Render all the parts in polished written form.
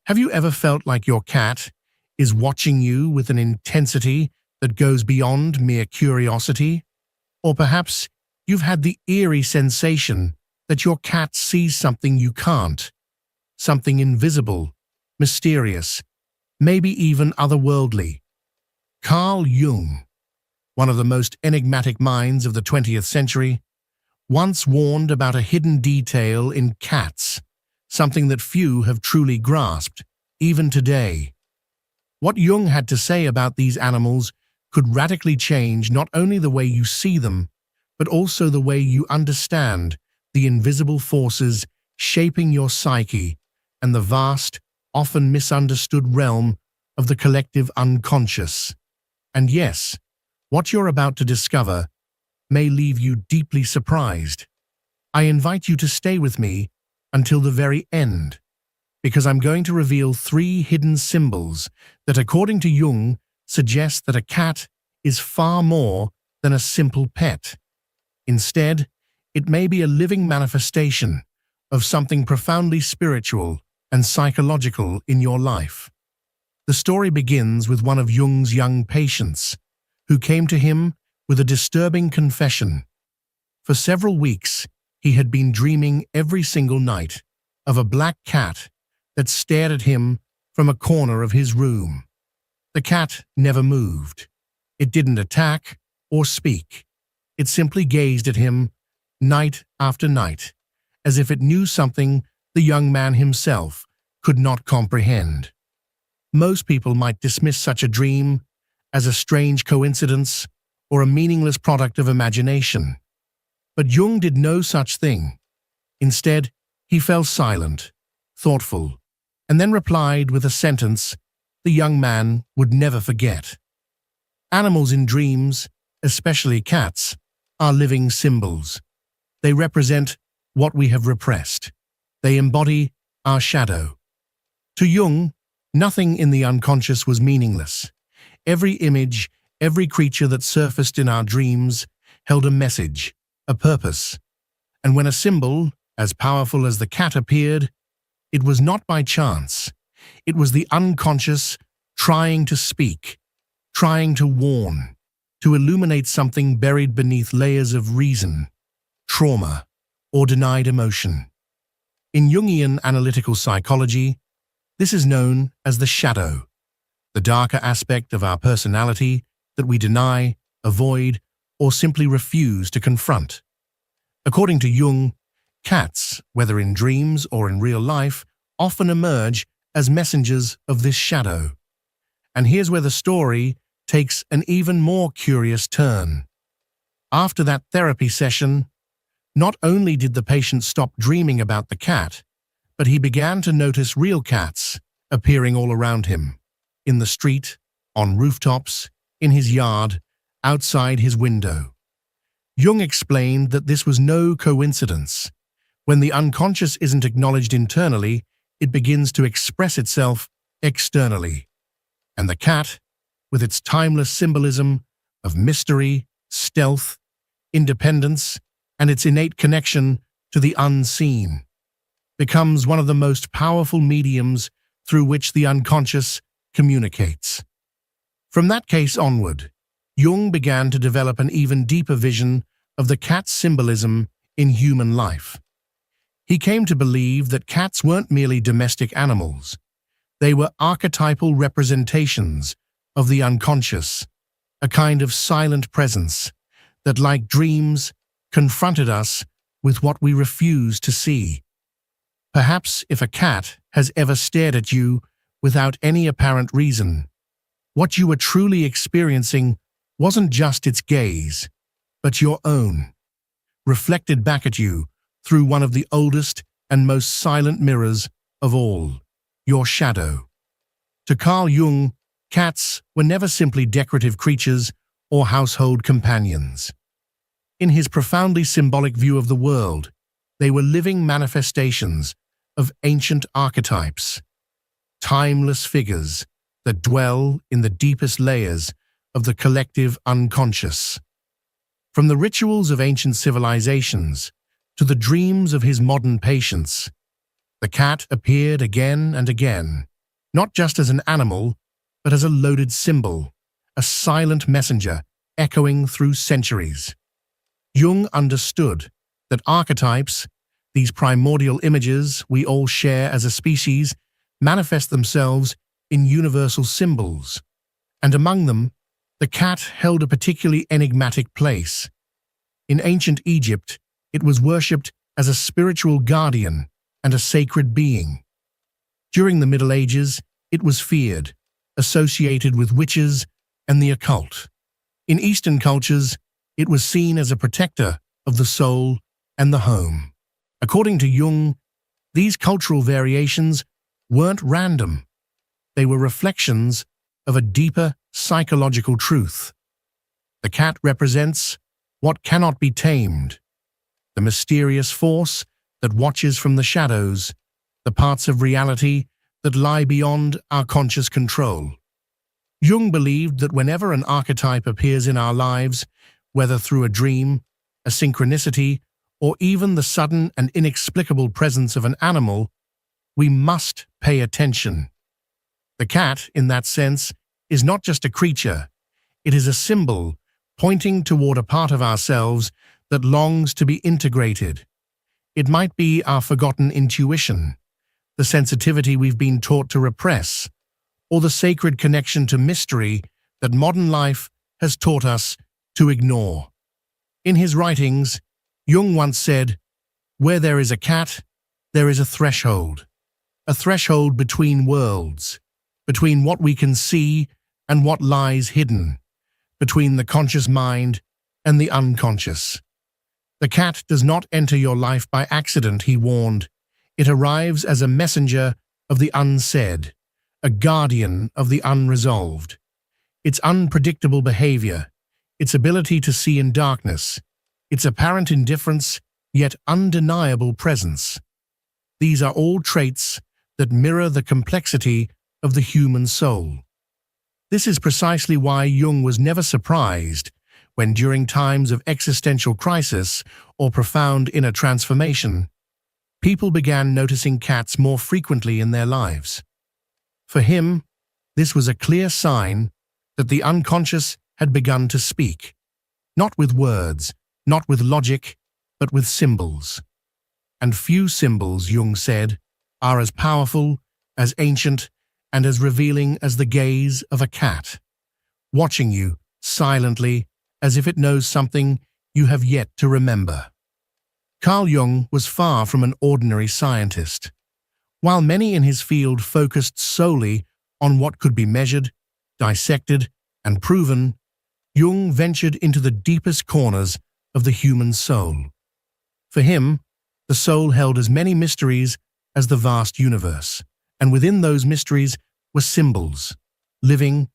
Have you ever felt like your cat is watching you with an intensity that goes beyond mere curiosity? Or perhaps you've had the eerie sensation that your cat sees something you can't, something invisible, mysterious, maybe even otherworldly. Carl Jung, one of the most enigmatic minds of the 20th century, once warned about a hidden detail in cats, something that few have truly grasped, even today. What Jung had to say about these animals could radically change not only the way you see them, but also the way you understand the invisible forces shaping your psyche and the vast, often misunderstood realm of the collective unconscious. And yes, what you're about to discover may leave you deeply surprised. I invite you to stay with me until the very end, because I'm going to reveal 3 hidden symbols that, according to Jung, suggest that a cat is far more than a simple pet. Instead, it may be a living manifestation of something profoundly spiritual and psychological in your life. The story begins with one of Jung's young patients, who came to him with a disturbing confession. For several weeks, he had been dreaming every single night of a black cat that stared at him from a corner of his room. The cat never moved. It didn't attack or speak. It simply gazed at him night after night, as if it knew something the young man himself could not comprehend. Most people might dismiss such a dream as a strange coincidence or a meaningless product of imagination. But Jung did no such thing. Instead, he fell silent, thoughtful, and then replied with a sentence the young man would never forget. Animals in dreams, especially cats, are living symbols. They represent what we have repressed. They embody our shadow. To Jung, nothing in the unconscious was meaningless. Every image, every creature that surfaced in our dreams held a message, a purpose. And when a symbol, as powerful as the cat, appeared, it was not by chance. It was the unconscious trying to speak, trying to warn, to illuminate something buried beneath layers of reason, trauma, or denied emotion. In Jungian analytical psychology, this is known as the shadow, the darker aspect of our personality that we deny, avoid, or simply refuse to confront. According to Jung, cats, whether in dreams or in real life, often emerge as messengers of this shadow. And here's where the story takes an even more curious turn. After that therapy session, not only did the patient stop dreaming about the cat, but he began to notice real cats appearing all around him, in the street, on rooftops, in his yard, outside his window. Jung explained that this was no coincidence. When the unconscious isn't acknowledged internally, it begins to express itself externally. And the cat, with its timeless symbolism of mystery, stealth, independence, and its innate connection to the unseen, becomes one of the most powerful mediums through which the unconscious communicates. From that case onward, Jung began to develop an even deeper vision of the cat's symbolism in human life. He came to believe that cats weren't merely domestic animals. They were archetypal representations of the unconscious, a kind of silent presence that, like dreams, confronted us with what we refuse to see. Perhaps if a cat has ever stared at you without any apparent reason, what you were truly experiencing wasn't just its gaze, but your own, reflected back at you through one of the oldest and most silent mirrors of all, your shadow. To Carl Jung, cats were never simply decorative creatures or household companions. In his profoundly symbolic view of the world, they were living manifestations of ancient archetypes, timeless figures that dwell in the deepest layers of the collective unconscious. From the rituals of ancient civilizations to the dreams of his modern patients, the cat appeared again and again, not just as an animal, but as a loaded symbol, a silent messenger echoing through centuries. Jung understood that archetypes, these primordial images we all share as a species, manifest themselves in universal symbols, and among them, the cat held a particularly enigmatic place. In ancient Egypt, it was worshipped as a spiritual guardian and a sacred being. During the Middle Ages, it was feared, associated with witches and the occult. In Eastern cultures, it was seen as a protector of the soul and the home. According to Jung, these cultural variations weren't random. They were reflections of a deeper psychological truth. The cat represents what cannot be tamed, the mysterious force that watches from the shadows, the parts of reality that lie beyond our conscious control. Jung believed that whenever an archetype appears in our lives, whether through a dream, a synchronicity, or even the sudden and inexplicable presence of an animal, we must pay attention. The cat, in that sense, is not just a creature. It is a symbol pointing toward a part of ourselves that longs to be integrated. It might be our forgotten intuition, the sensitivity we've been taught to repress, or the sacred connection to mystery that modern life has taught us to ignore. In his writings, Jung once said, "Where there is a cat, there is a threshold between worlds, between what we can see and what lies hidden, between the conscious mind and the unconscious." The cat does not enter your life by accident, he warned. It arrives as a messenger of the unsaid, a guardian of the unresolved. Its unpredictable behavior, its ability to see in darkness, its apparent indifference, yet undeniable presence. These are all traits that mirror the complexity of the human soul. This is precisely why Jung was never surprised when, during times of existential crisis or profound inner transformation, people began noticing cats more frequently in their lives. For him, this was a clear sign that the unconscious had begun to speak, not with words, not with logic, but with symbols. And few symbols, Jung said, are as powerful, as ancient, and as revealing as the gaze of a cat, watching you silently as if it knows something you have yet to remember. Carl Jung was far from an ordinary scientist. While many in his field focused solely on what could be measured, dissected, and proven, Jung ventured into the deepest corners of the human soul. For him, the soul held as many mysteries as the vast universe, and within those mysteries were symbols, living,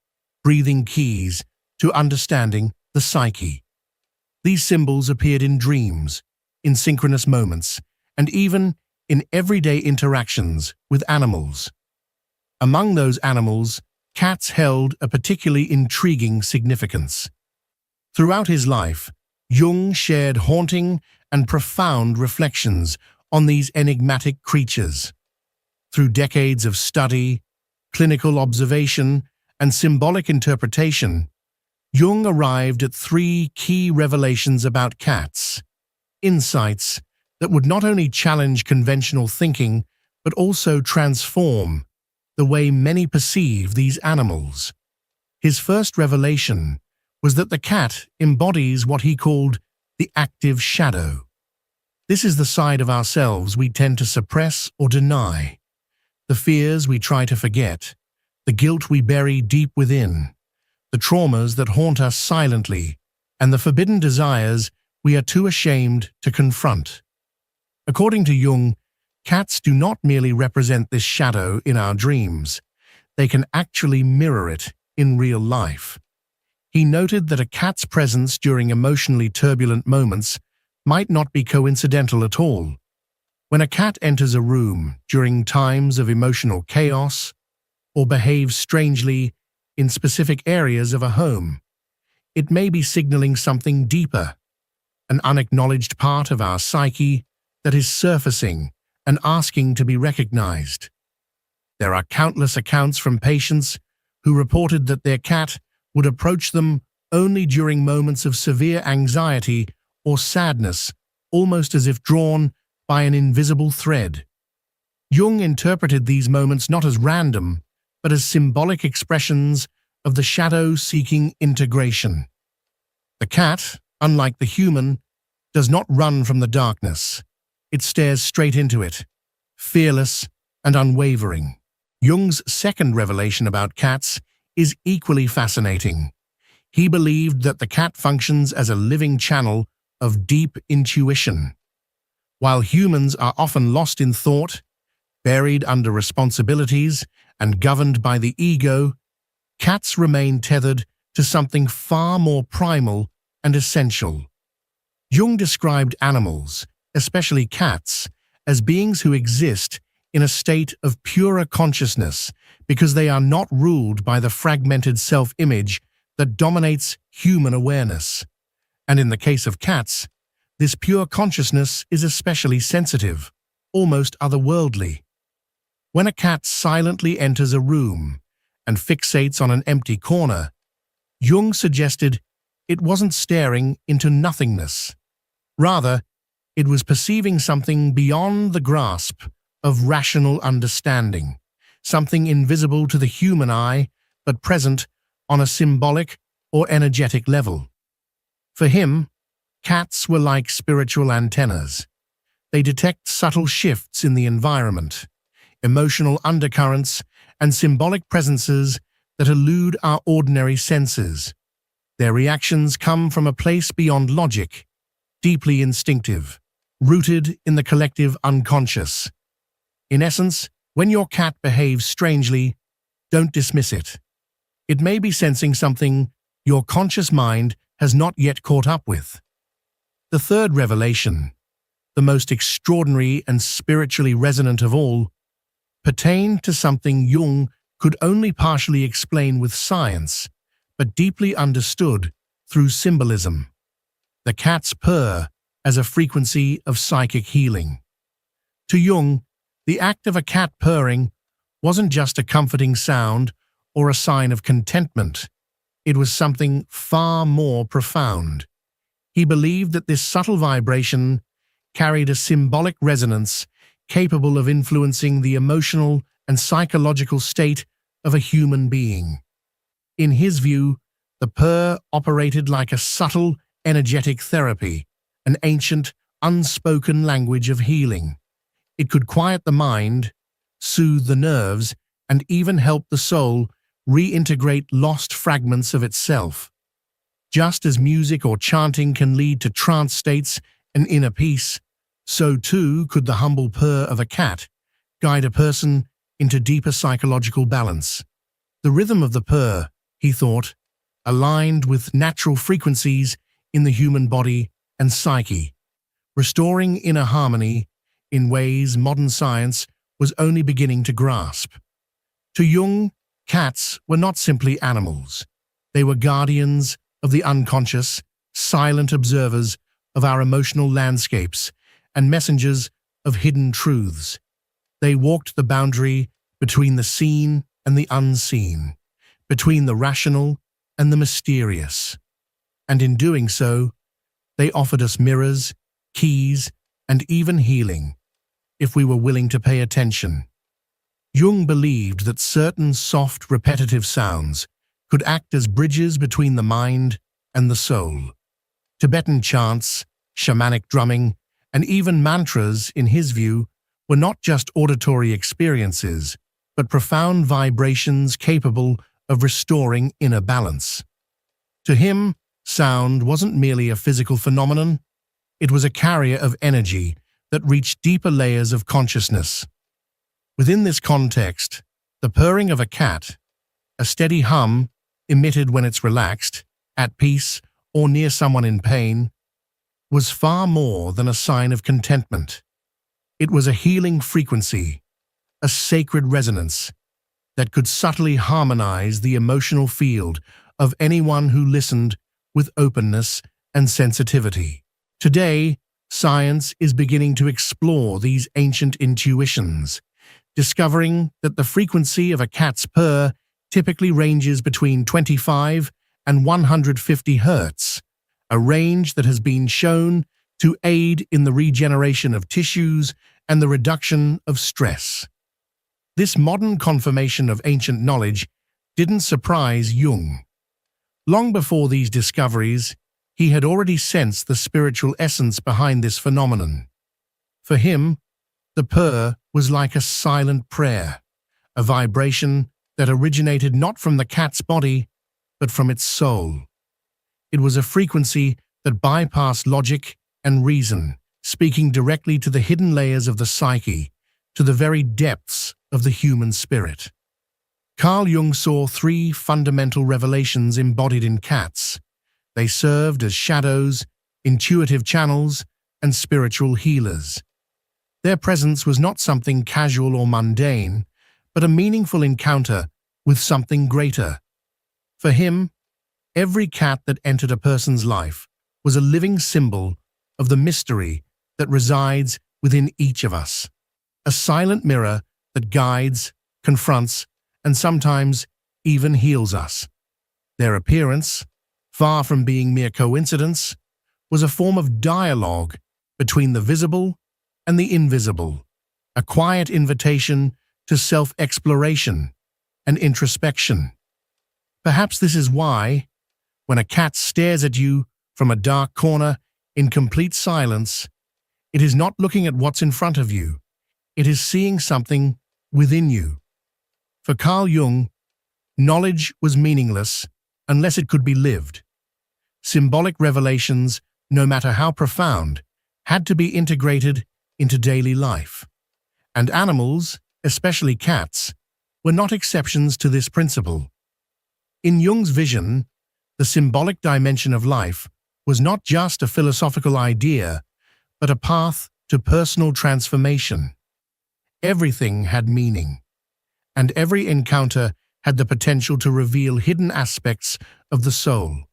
breathing keys to understanding the psyche. These symbols appeared in dreams, in synchronous moments, and even in everyday interactions with animals. Among those animals, cats held a particularly intriguing significance. Throughout his life, Jung shared haunting and profound reflections on these enigmatic creatures. Through decades of study, clinical observation, and symbolic interpretation, Jung arrived at three key revelations about cats, insights that would not only challenge conventional thinking, but also transform the way many perceive these animals. His first revelation was that the cat embodies what he called the active shadow. This is the side of ourselves we tend to suppress or deny, the fears we try to forget, the guilt we bury deep within, the traumas that haunt us silently, and the forbidden desires we are too ashamed to confront. According to Jung, cats do not merely represent this shadow in our dreams, they can actually mirror it in real life. He noted that a cat's presence during emotionally turbulent moments might not be coincidental at all. When a cat enters a room during times of emotional chaos or behaves strangely in specific areas of a home, it may be signaling something deeper, an unacknowledged part of our psyche that is surfacing and asking to be recognized. There are countless accounts from patients who reported that their cat would approach them only during moments of severe anxiety or sadness, almost as if drawn by an invisible thread. Jung interpreted these moments not as random, but as symbolic expressions of the shadow-seeking integration. The cat, unlike the human, does not run from the darkness. It stares straight into it, fearless and unwavering. Jung's second revelation about cats is equally fascinating. He believed that the cat functions as a living channel of deep intuition. While humans are often lost in thought, buried under responsibilities, and governed by the ego, cats remain tethered to something far more primal and essential. Jung described animals, especially cats, as beings who exist in a state of purer consciousness because they are not ruled by the fragmented self-image that dominates human awareness. And in the case of cats, this pure consciousness is especially sensitive, almost otherworldly. When a cat silently enters a room and fixates on an empty corner, Jung suggested it wasn't staring into nothingness. Rather, it was perceiving something beyond the grasp of rational understanding, something invisible to the human eye but present on a symbolic or energetic level. For him, cats were like spiritual antennas. They detect subtle shifts in the environment, emotional undercurrents, and symbolic presences that elude our ordinary senses. Their reactions come from a place beyond logic, deeply instinctive, rooted in the collective unconscious. In essence, when your cat behaves strangely, don't dismiss it. It may be sensing something your conscious mind has not yet caught up with. The third revelation, the most extraordinary and spiritually resonant of all, pertained to something Jung could only partially explain with science, but deeply understood through symbolism. The cat's purr as a frequency of psychic healing. To Jung, the act of a cat purring wasn't just a comforting sound or a sign of contentment. It was something far more profound. He believed that this subtle vibration carried a symbolic resonance capable of influencing the emotional and psychological state of a human being. In his view, the purr operated like a subtle, energetic therapy, an ancient, unspoken language of healing. It could quiet the mind, soothe the nerves, and even help the soul reintegrate lost fragments of itself. Just as music or chanting can lead to trance states and inner peace, so too could the humble purr of a cat guide a person into deeper psychological balance. The rhythm of the purr, he thought, aligned with natural frequencies in the human body and psyche, restoring inner harmony in ways modern science was only beginning to grasp. To Jung, cats were not simply animals. They were guardians of the unconscious, silent observers of our emotional landscapes, and messengers of hidden truths. They walked the boundary between the seen and the unseen, between the rational and the mysterious. And in doing so, they offered us mirrors, keys, and even healing, if we were willing to pay attention. Jung believed that certain soft, repetitive sounds could act as bridges between the mind and the soul. Tibetan chants, shamanic drumming, and even mantras, in his view, were not just auditory experiences, but profound vibrations capable of restoring inner balance. To him, sound wasn't merely a physical phenomenon, it was a carrier of energy that reached deeper layers of consciousness. Within this context, the purring of a cat, a steady hum emitted when it's relaxed, at peace, or near someone in pain, was far more than a sign of contentment. It was a healing frequency, a sacred resonance that could subtly harmonize the emotional field of anyone who listened with openness and sensitivity. Today, science is beginning to explore these ancient intuitions, discovering that the frequency of a cat's purr typically ranges between 25 and 150 hertz, a range that has been shown to aid in the regeneration of tissues and the reduction of stress. This modern confirmation of ancient knowledge didn't surprise Jung. Long before these discoveries, he had already sensed the spiritual essence behind this phenomenon. For him, the purr was like a silent prayer, a vibration that originated not from the cat's body, but from its soul. It was a frequency that bypassed logic and reason, speaking directly to the hidden layers of the psyche, to the very depths of the human spirit. Carl Jung saw three fundamental revelations embodied in cats. They served as shadows, intuitive channels, and spiritual healers. Their presence was not something casual or mundane, but a meaningful encounter with something greater. For him, every cat that entered a person's life was a living symbol of the mystery that resides within each of us, a silent mirror that guides, confronts, and sometimes even heals us. Their appearance, far from being mere coincidence, was a form of dialogue between the visible and the invisible, a quiet invitation to self-exploration and introspection. Perhaps this is why, when a cat stares at you from a dark corner in complete silence, it is not looking at what's in front of you. It is seeing something within you. For Carl Jung, knowledge was meaningless unless it could be lived. Symbolic revelations, no matter how profound, had to be integrated into daily life. And animals, especially cats, were not exceptions to this principle. In Jung's vision, the symbolic dimension of life was not just a philosophical idea, but a path to personal transformation. Everything had meaning, and every encounter had the potential to reveal hidden aspects of the soul.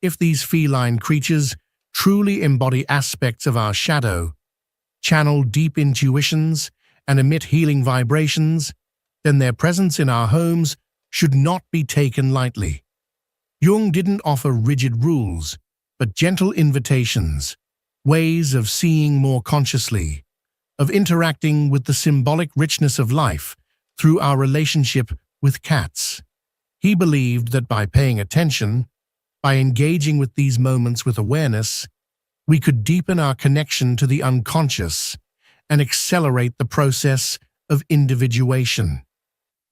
If these feline creatures truly embody aspects of our shadow, channel deep intuitions, and emit healing vibrations, then their presence in our homes should not be taken lightly. Jung didn't offer rigid rules, but gentle invitations, ways of seeing more consciously, of interacting with the symbolic richness of life through our relationship with cats. He believed that by paying attention, by engaging with these moments with awareness, we could deepen our connection to the unconscious and accelerate the process of individuation,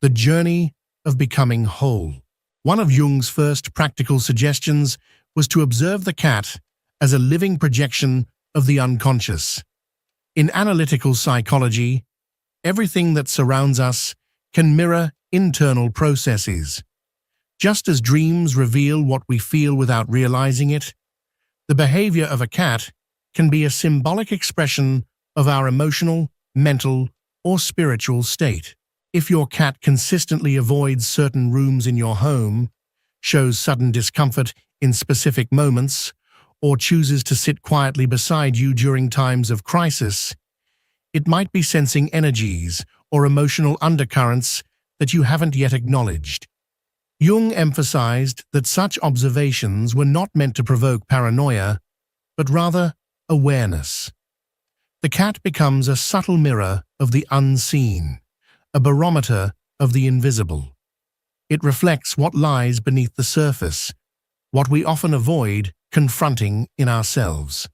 the journey of becoming whole. One of Jung's first practical suggestions was to observe the cat as a living projection of the unconscious. In analytical psychology, everything that surrounds us can mirror internal processes. Just as dreams reveal what we feel without realizing it, the behavior of a cat can be a symbolic expression of our emotional, mental, or spiritual state. If your cat consistently avoids certain rooms in your home, shows sudden discomfort in specific moments, or chooses to sit quietly beside you during times of crisis, it might be sensing energies or emotional undercurrents that you haven't yet acknowledged. Jung emphasized that such observations were not meant to provoke paranoia, but rather awareness. The cat becomes a subtle mirror of the unseen, a barometer of the invisible. It reflects what lies beneath the surface, what we often avoid confronting in ourselves.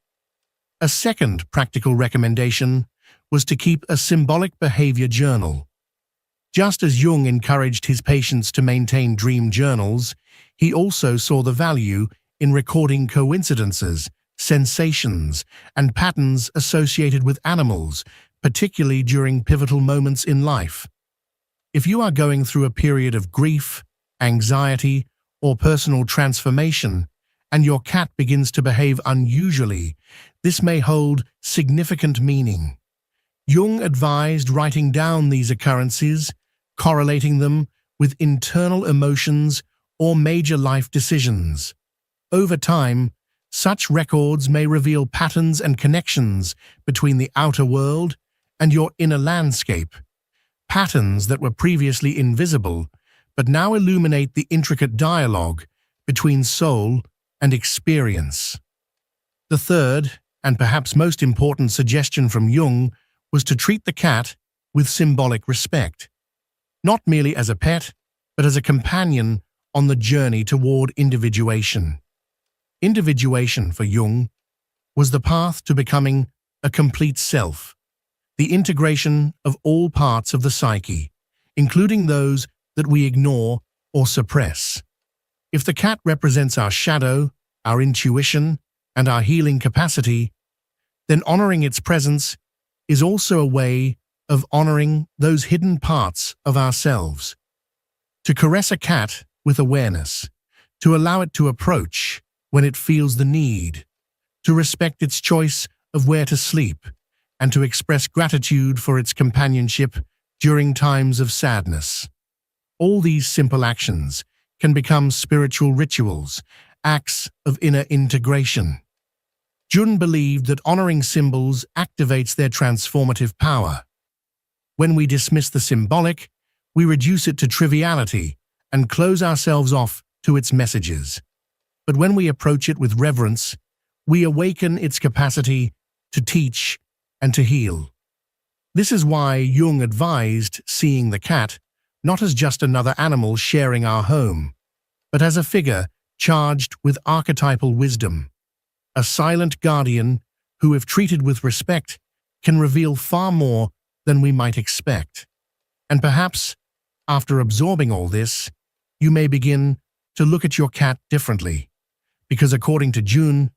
A second practical recommendation was to keep a symbolic behavior journal. Just as Jung encouraged his patients to maintain dream journals, he also saw the value in recording coincidences, sensations, and patterns associated with animals, particularly during pivotal moments in life. If you are going through a period of grief, anxiety, or personal transformation, and your cat begins to behave unusually, this may hold significant meaning. Jung advised writing down these occurrences, correlating them with internal emotions or major life decisions. Over time, such records may reveal patterns and connections between the outer world and your inner landscape, patterns that were previously invisible, but now illuminate the intricate dialogue between soul and experience. The third, and perhaps most important suggestion from Jung was to treat the cat with symbolic respect, not merely as a pet, but as a companion on the journey toward individuation. Individuation, for Jung, was the path to becoming a complete self, the integration of all parts of the psyche, including those that we ignore or suppress. If the cat represents our shadow, our intuition, and our healing capacity, then honoring its presence is also a way of honoring those hidden parts of ourselves. To caress a cat with awareness, to allow it to approach when it feels the need, to respect its choice of where to sleep, and to express gratitude for its companionship during times of sadness. All these simple actions can become spiritual rituals, acts of inner integration. Jung believed that honoring symbols activates their transformative power. When we dismiss the symbolic, we reduce it to triviality and close ourselves off to its messages. But when we approach it with reverence, we awaken its capacity to teach and to heal. This is why Jung advised seeing the cat not as just another animal sharing our home, but as a figure charged with archetypal wisdom, a silent guardian who, if treated with respect, can reveal far more than we might expect. And perhaps, after absorbing all this, you may begin to look at your cat differently, because according to Jung,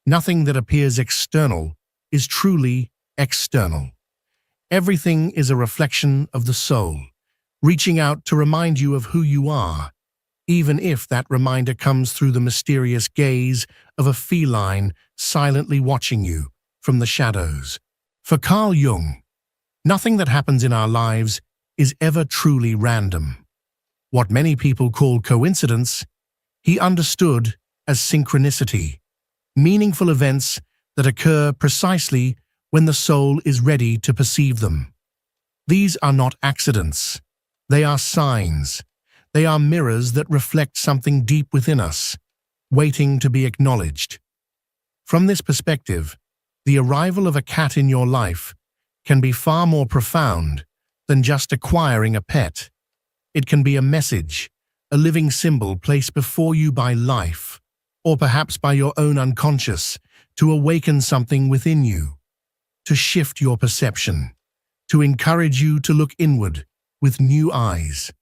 nothing that appears external is truly external. Everything is a reflection of the soul, reaching out to remind you of who you are, even if that reminder comes through the mysterious gaze of a feline silently watching you from the shadows. For Carl Jung, nothing that happens in our lives is ever truly random. What many people call coincidence, he understood as synchronicity, meaningful events that occur precisely when the soul is ready to perceive them. These are not accidents. They are signs. They are mirrors that reflect something deep within us, waiting to be acknowledged. From this perspective, the arrival of a cat in your life can be far more profound than just acquiring a pet. It can be a message, a living symbol placed before you by life, or perhaps by your own unconscious, to awaken something within you, to shift your perception, to encourage you to look inward with new eyes.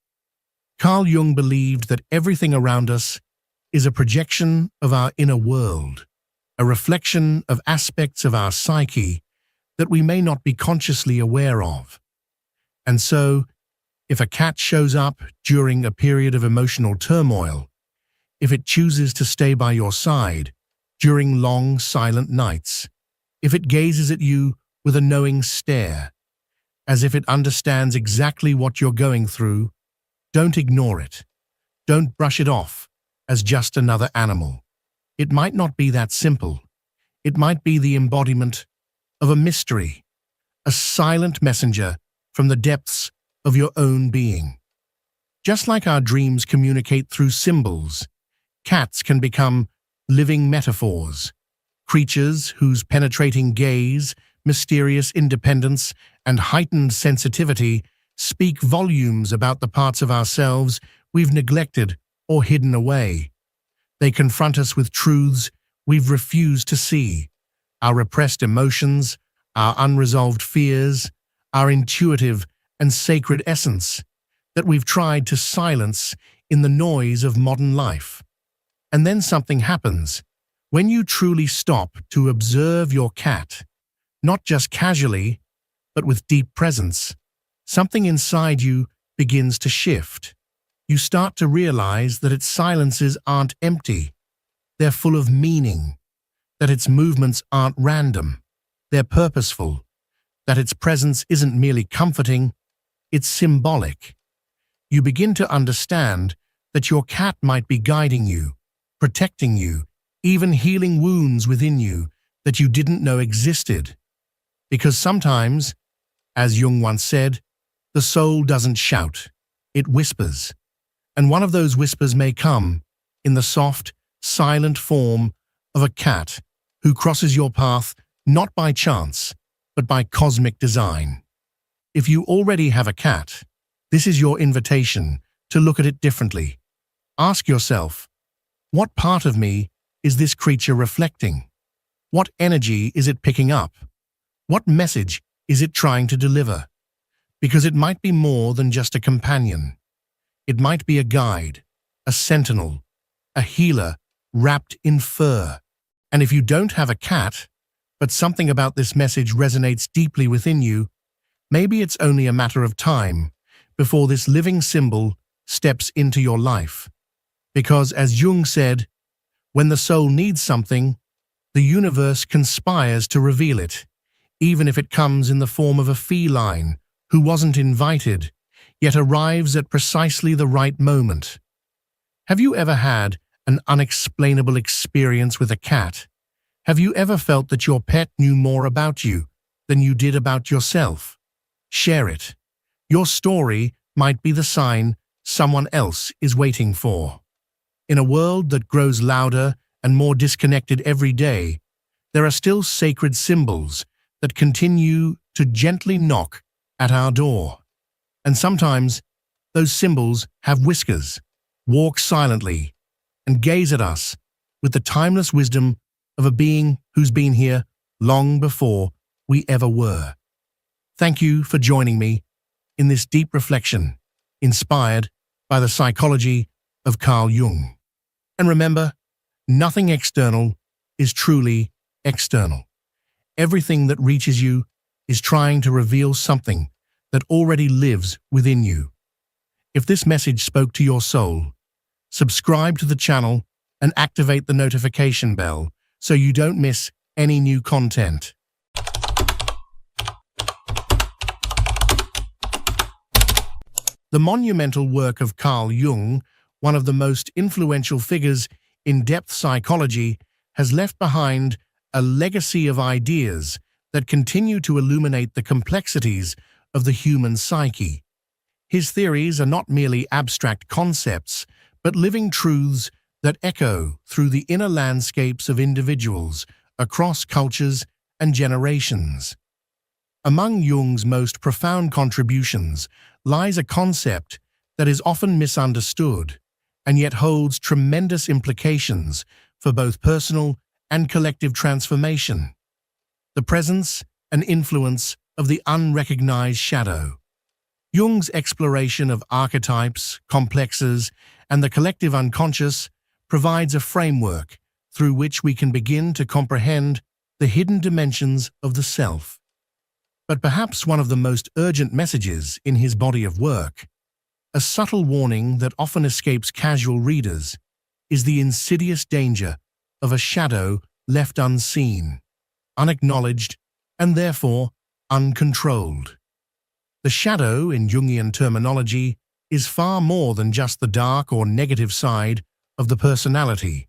Carl Jung believed that everything around us is a projection of our inner world, a reflection of aspects of our psyche that we may not be consciously aware of. And so, if a cat shows up during a period of emotional turmoil, if it chooses to stay by your side during long, silent nights, if it gazes at you with a knowing stare, as if it understands exactly what you're going through, don't ignore it. Don't brush it off as just another animal. It might not be that simple. It might be the embodiment of a mystery, a silent messenger from the depths of your own being. Just like our dreams communicate through symbols, cats can become living metaphors, creatures whose penetrating gaze, mysterious independence, and heightened sensitivity speak volumes about the parts of ourselves we've neglected or hidden away. They confront us with truths we've refused to see, our repressed emotions, our unresolved fears, our intuitive and sacred essence that we've tried to silence in the noise of modern life. And then something happens. When you truly stop to observe your cat, not just casually, but with deep presence, something inside you begins to shift. You start to realize that its silences aren't empty. They're full of meaning, that its movements aren't random. They're purposeful, that its presence isn't merely comforting, it's symbolic. You begin to understand that your cat might be guiding you, protecting you, even healing wounds within you that you didn't know existed. Because sometimes, as Jung once said, The soul doesn't shout, it whispers. And one of those whispers may come in the soft, silent form of a cat who crosses your path not by chance, but by cosmic design. If you already have a cat, this is your invitation to look at it differently. Ask yourself, what part of me is this creature reflecting? What energy is it picking up? What message is it trying to deliver? Because it might be more than just a companion. It might be a guide, a sentinel, a healer wrapped in fur. And if you don't have a cat, but something about this message resonates deeply within you, maybe it's only a matter of time before this living symbol steps into your life. Because, as Jung said, when the soul needs something, the universe conspires to reveal it, even if it comes in the form of a feline who wasn't invited, yet arrives at precisely the right moment. Have you ever had an unexplainable experience with a cat? Have you ever felt that your pet knew more about you than you did about yourself? Share it. Your story might be the sign someone else is waiting for. In a world that grows louder and more disconnected every day, there are still sacred symbols that continue to gently knock at our door. And sometimes those symbols have whiskers, walk silently, and gaze at us with the timeless wisdom of a being who's been here long before we ever were. Thank you for joining me in this deep reflection, inspired by the psychology of Carl Jung. And remember, nothing external is truly external. Everything that reaches you is trying to reveal something that already lives within you. If this message spoke to your soul, subscribe to the channel and activate the notification bell so you don't miss any new content. The monumental work of Carl Jung, one of the most influential figures in depth psychology, has left behind a legacy of ideas that continue to illuminate the complexities of the human psyche. His theories are not merely abstract concepts, but living truths that echo through the inner landscapes of individuals across cultures and generations. Among Jung's most profound contributions lies a concept that is often misunderstood and yet holds tremendous implications for both personal and collective transformation: the presence and influence of the unrecognized shadow. Jung's exploration of archetypes, complexes, and the collective unconscious provides a framework through which we can begin to comprehend the hidden dimensions of the self. But perhaps one of the most urgent messages in his body of work, a subtle warning that often escapes casual readers, is the insidious danger of a shadow left unseen, unacknowledged, and therefore uncontrolled. The shadow, in Jungian terminology, is far more than just the dark or negative side of the personality.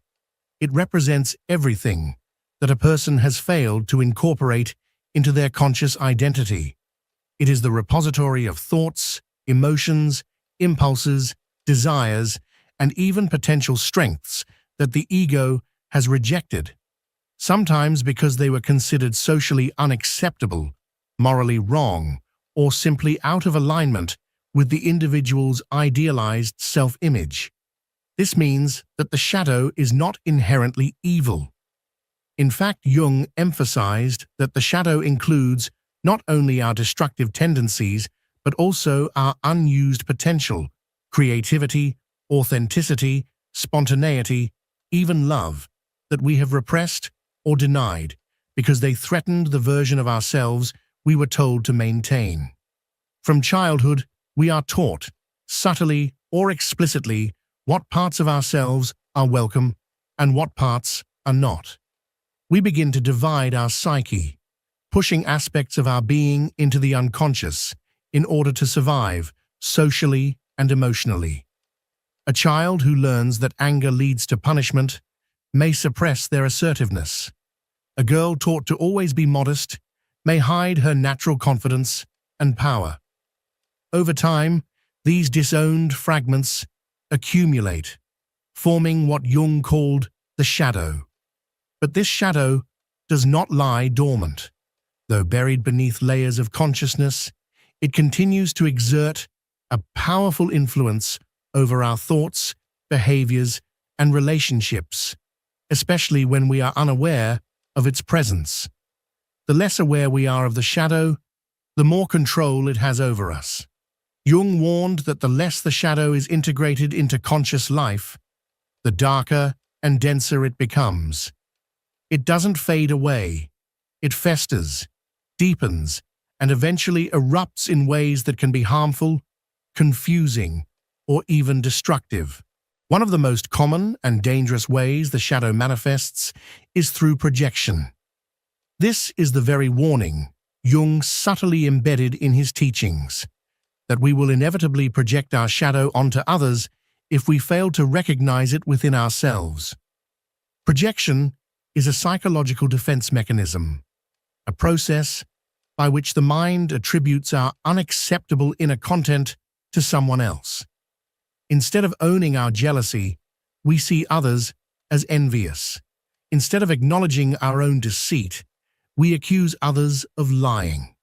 It represents everything that a person has failed to incorporate into their conscious identity. It is the repository of thoughts, emotions, impulses, desires, and even potential strengths that the ego has rejected, sometimes because they were considered socially unacceptable, morally wrong, or simply out of alignment with the individual's idealized self-image. This means that the shadow is not inherently evil. In fact, Jung emphasized that the shadow includes not only our destructive tendencies, but also our unused potential, creativity, authenticity, spontaneity, even love, that we have repressed or denied because they threatened the version of ourselves we were told to maintain. From childhood, we are taught, subtly or explicitly, what parts of ourselves are welcome and what parts are not. We begin to divide our psyche, pushing aspects of our being into the unconscious in order to survive socially and emotionally. A child who learns that anger leads to punishment may suppress their assertiveness. A girl taught to always be modest may hide her natural confidence and power. Over time, these disowned fragments accumulate, forming what Jung called the shadow. But this shadow does not lie dormant. Though buried beneath layers of consciousness, it continues to exert a powerful influence over our thoughts, behaviors, and relationships, especially when we are unaware of its presence. The less aware we are of the shadow, the more control it has over us. Jung warned that the less the shadow is integrated into conscious life, the darker and denser it becomes. It doesn't fade away. It festers, deepens, and eventually erupts in ways that can be harmful, confusing, or even destructive. One of the most common and dangerous ways the shadow manifests is through projection. This is the very warning Jung subtly embedded in his teachings, that we will inevitably project our shadow onto others if we fail to recognize it within ourselves. Projection is a psychological defense mechanism, a process by which the mind attributes our unacceptable inner content to someone else. Instead of owning our jealousy, we see others as envious. Instead of acknowledging our own deceit, we accuse others of lying.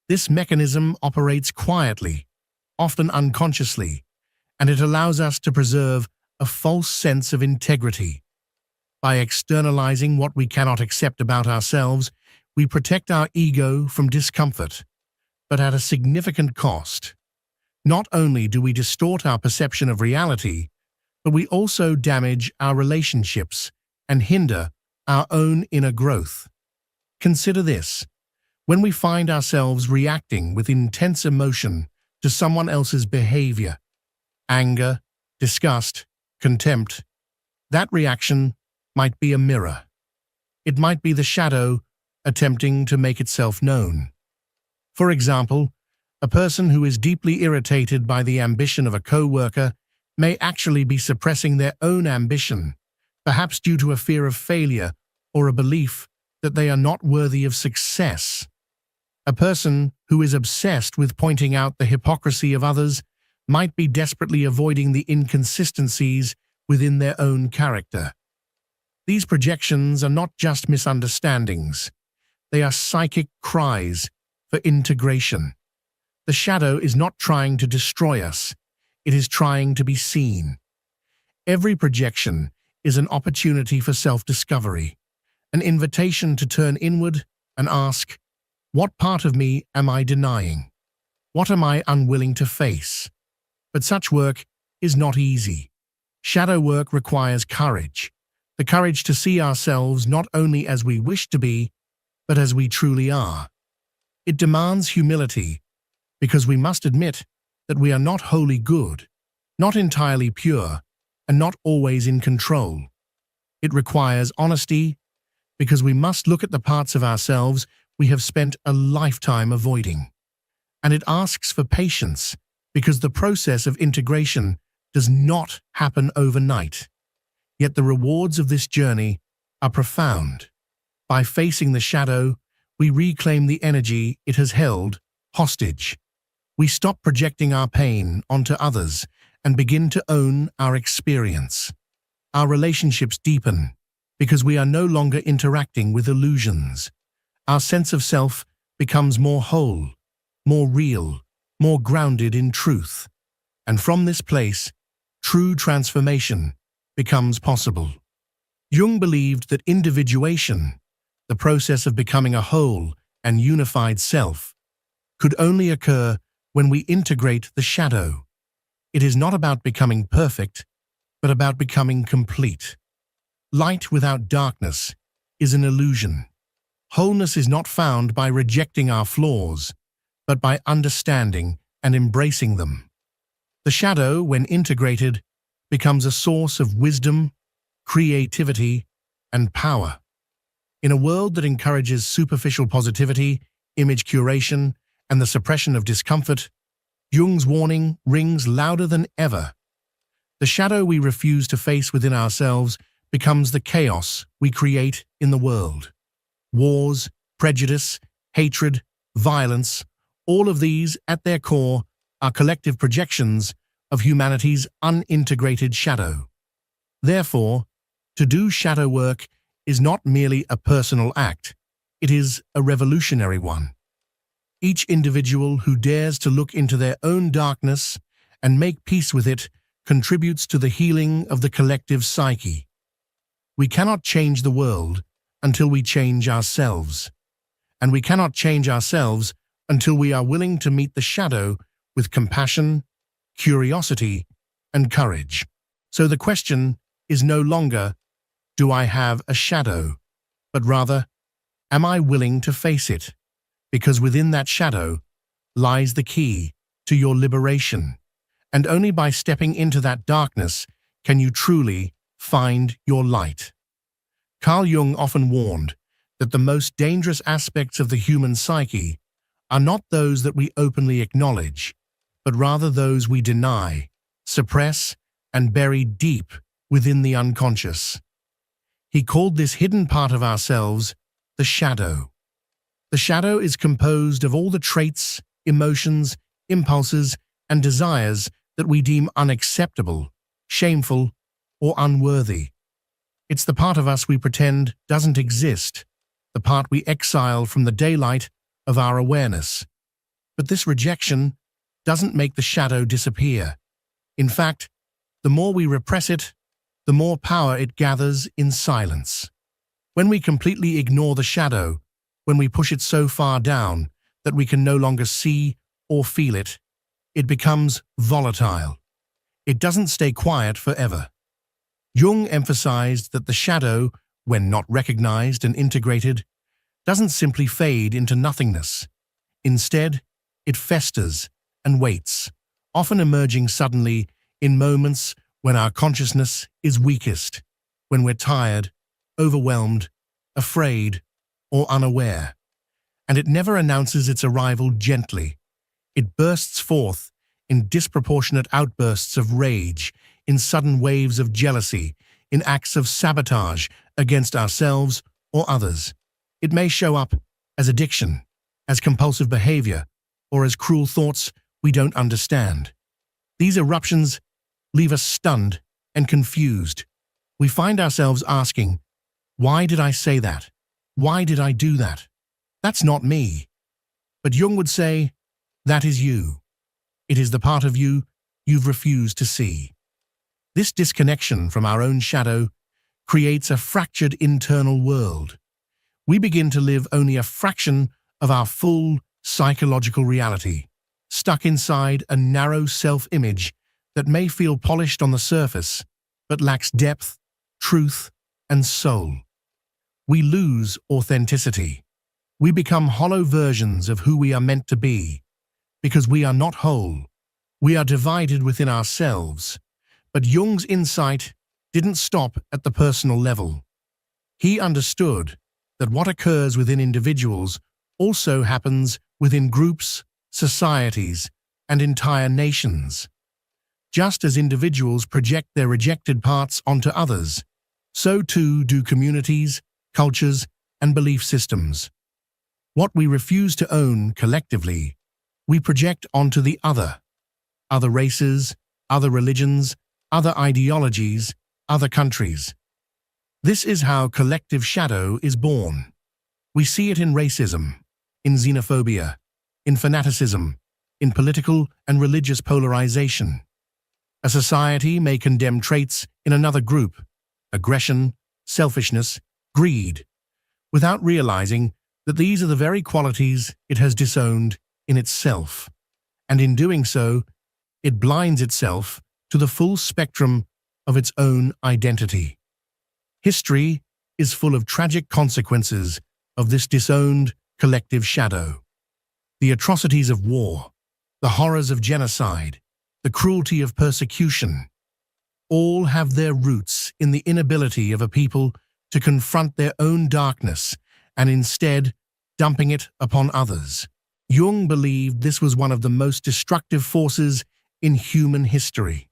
This mechanism operates quietly, often unconsciously, and it allows us to preserve a false sense of integrity. By externalizing what we cannot accept about ourselves, we protect our ego from discomfort, but at a significant cost. Not only do we distort our perception of reality, but we also damage our relationships and hinder our own inner growth. Consider this. When we find ourselves reacting with intense emotion to someone else's behavior, anger, disgust, contempt, that reaction might be a mirror. It might be the shadow attempting to make itself known. For example, a person who is deeply irritated by the ambition of a co-worker may actually be suppressing their own ambition, perhaps due to a fear of failure or a belief that they are not worthy of success. A person who is obsessed with pointing out the hypocrisy of others might be desperately avoiding the inconsistencies within their own character. These projections are not just misunderstandings. They are psychic cries for integration. The shadow is not trying to destroy us. It is trying to be seen. Every projection is an opportunity for self-discovery, an invitation to turn inward and ask, what part of me am I denying? What am I unwilling to face? But such work is not easy. Shadow work requires courage, the courage to see ourselves not only as we wish to be, but as we truly are. It demands humility, because we must admit that we are not wholly good, not entirely pure, and not always in control. It requires honesty, because we must look at the parts of ourselves we have spent a lifetime avoiding. And it asks for patience, because the process of integration does not happen overnight. Yet the rewards of this journey are profound. By facing the shadow, we reclaim the energy it has held hostage. We stop projecting our pain onto others and begin to own our experience. Our relationships deepen because we are no longer interacting with illusions. Our sense of self becomes more whole, more real, more grounded in truth. And from this place, true transformation becomes possible. Jung believed that individuation, the process of becoming a whole and unified self, could only occur when we integrate the shadow. It is not about becoming perfect, but about becoming complete. Light without darkness is an illusion. Wholeness is not found by rejecting our flaws, but by understanding and embracing them. The shadow, when integrated, becomes a source of wisdom, creativity, and power. In a world that encourages superficial positivity, image curation, and the suppression of discomfort, Jung's warning rings louder than ever. The shadow we refuse to face within ourselves becomes the chaos we create in the world. Wars, prejudice, hatred, violence, all of these, at their core, are collective projections of humanity's unintegrated shadow. Therefore, to do shadow work is not merely a personal act, it is a revolutionary one. Each individual who dares to look into their own darkness and make peace with it contributes to the healing of the collective psyche. We cannot change the world until we change ourselves, and we cannot change ourselves until we are willing to meet the shadow with compassion, curiosity, and courage. So the question is no longer, do I have a shadow? But rather, am I willing to face it? Because within that shadow lies the key to your liberation. And only by stepping into that darkness can you truly find your light. Carl Jung often warned that the most dangerous aspects of the human psyche are not those that we openly acknowledge, but rather those we deny, suppress, and bury deep within the unconscious. He called this hidden part of ourselves the shadow. The shadow is composed of all the traits, emotions, impulses, and desires that we deem unacceptable, shameful, or unworthy. It's the part of us we pretend doesn't exist, the part we exile from the daylight of our awareness. But this rejection doesn't make the shadow disappear. In fact, the more we repress it, the more power it gathers in silence. When we completely ignore the shadow, when we push it so far down that we can no longer see or feel it, it becomes volatile. It doesn't stay quiet forever. Jung emphasized that the shadow, when not recognized and integrated, doesn't simply fade into nothingness. Instead, it festers and waits, often emerging suddenly in moments when our consciousness is weakest, when we're tired, overwhelmed, afraid, or unaware. And it never announces its arrival gently. It bursts forth in disproportionate outbursts of rage, in sudden waves of jealousy, in acts of sabotage against ourselves or others. It may show up as addiction, as compulsive behavior, or as cruel thoughts we don't understand. These eruptions leave us stunned and confused. We find ourselves asking, why did I say that? Why did I do that? That's not me. But Jung would say, that is you. It is the part of you you've refused to see. This disconnection from our own shadow creates a fractured internal world. We begin to live only a fraction of our full psychological reality, stuck inside a narrow self-image that may feel polished on the surface, but lacks depth, truth, and soul. We lose authenticity. We become hollow versions of who we are meant to be, because we are not whole. We are divided within ourselves. But Jung's insight didn't stop at the personal level. He understood that what occurs within individuals also happens within groups, societies, and entire nations. Just as individuals project their rejected parts onto others, so too do communities, cultures, and belief systems. What we refuse to own collectively, we project onto the other races, other religions, other ideologies, other countries. This is how collective shadow is born. We see it in racism, in xenophobia, in fanaticism, in political and religious polarization. A society may condemn traits in another group, aggression, selfishness, greed, without realizing that these are the very qualities it has disowned in itself, and in doing so, it blinds itself to the full spectrum of its own identity. History is full of tragic consequences of this disowned collective shadow. The atrocities of war, the horrors of genocide, the cruelty of persecution, all have their roots in the inability of a people to confront their own darkness and instead dumping it upon others. Jung believed this was one of the most destructive forces in human history.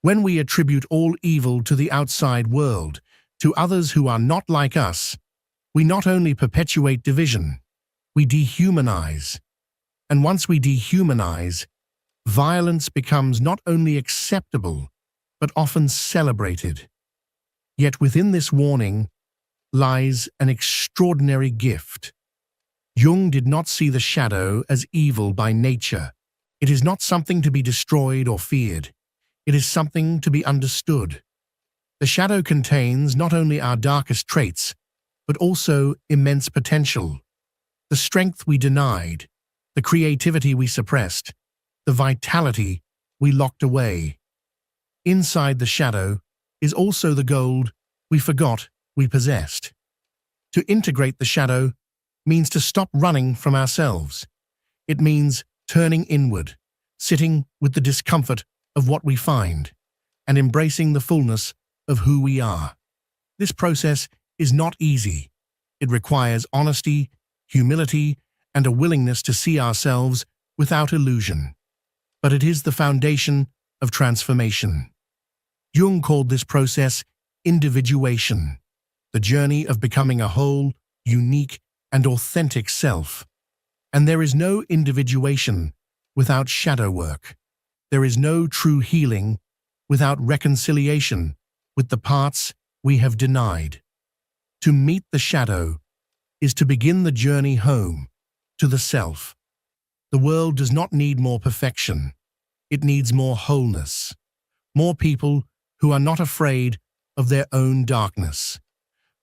When we attribute all evil to the outside world, to others who are not like us, we not only perpetuate division, we dehumanize. And once we dehumanize, violence becomes not only acceptable, but often celebrated. Yet within this warning lies an extraordinary gift. Jung did not see the shadow as evil by nature. It is not something to be destroyed or feared. It is something to be understood. The shadow contains not only our darkest traits, but also immense potential. The strength we denied, the creativity we suppressed, the vitality we locked away. Inside the shadow is also the gold we forgot we possessed. To integrate the shadow means to stop running from ourselves. It means turning inward, sitting with the discomfort of what we find, and embracing the fullness of who we are. This process is not easy. It requires honesty, humility, and a willingness to see ourselves without illusion. But it is the foundation of transformation. Jung called this process individuation, the journey of becoming a whole, unique, and authentic self. And there is no individuation without shadow work. There is no true healing without reconciliation with the parts we have denied. To meet the shadow is to begin the journey home to the self. The world does not need more perfection. It needs more wholeness, more people who are not afraid of their own darkness,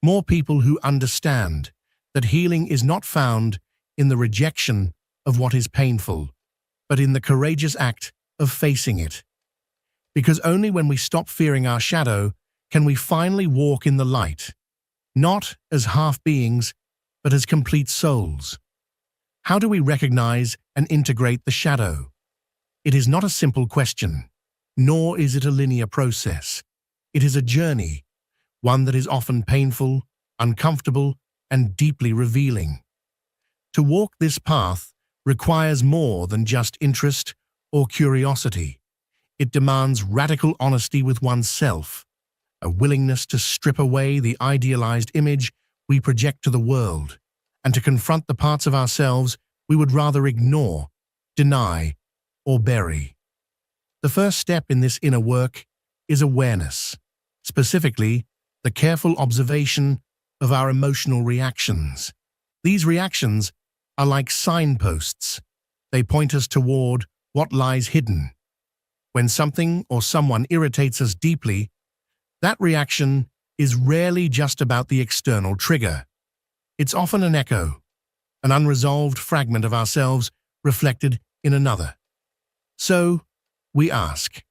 more people who understand that healing is not found in the rejection of what is painful, but in the courageous act of facing it. Because only when we stop fearing our shadow can we finally walk in the light, not as half-beings, but as complete souls. How do we recognize and integrate the shadow? It is not a simple question, nor is it a linear process. It is a journey, one that is often painful, uncomfortable, and deeply revealing. To walk this path requires more than just interest or curiosity. It demands radical honesty with oneself, a willingness to strip away the idealized image we project to the world, and to confront the parts of ourselves we would rather ignore, deny, or bury. The first step in this inner work is awareness, specifically the careful observation of our emotional reactions. These reactions are like signposts. They point us toward what lies hidden. When something or someone irritates us deeply, that reaction is rarely just about the external trigger. It's often an echo, an unresolved fragment of ourselves reflected in another. So, we ask,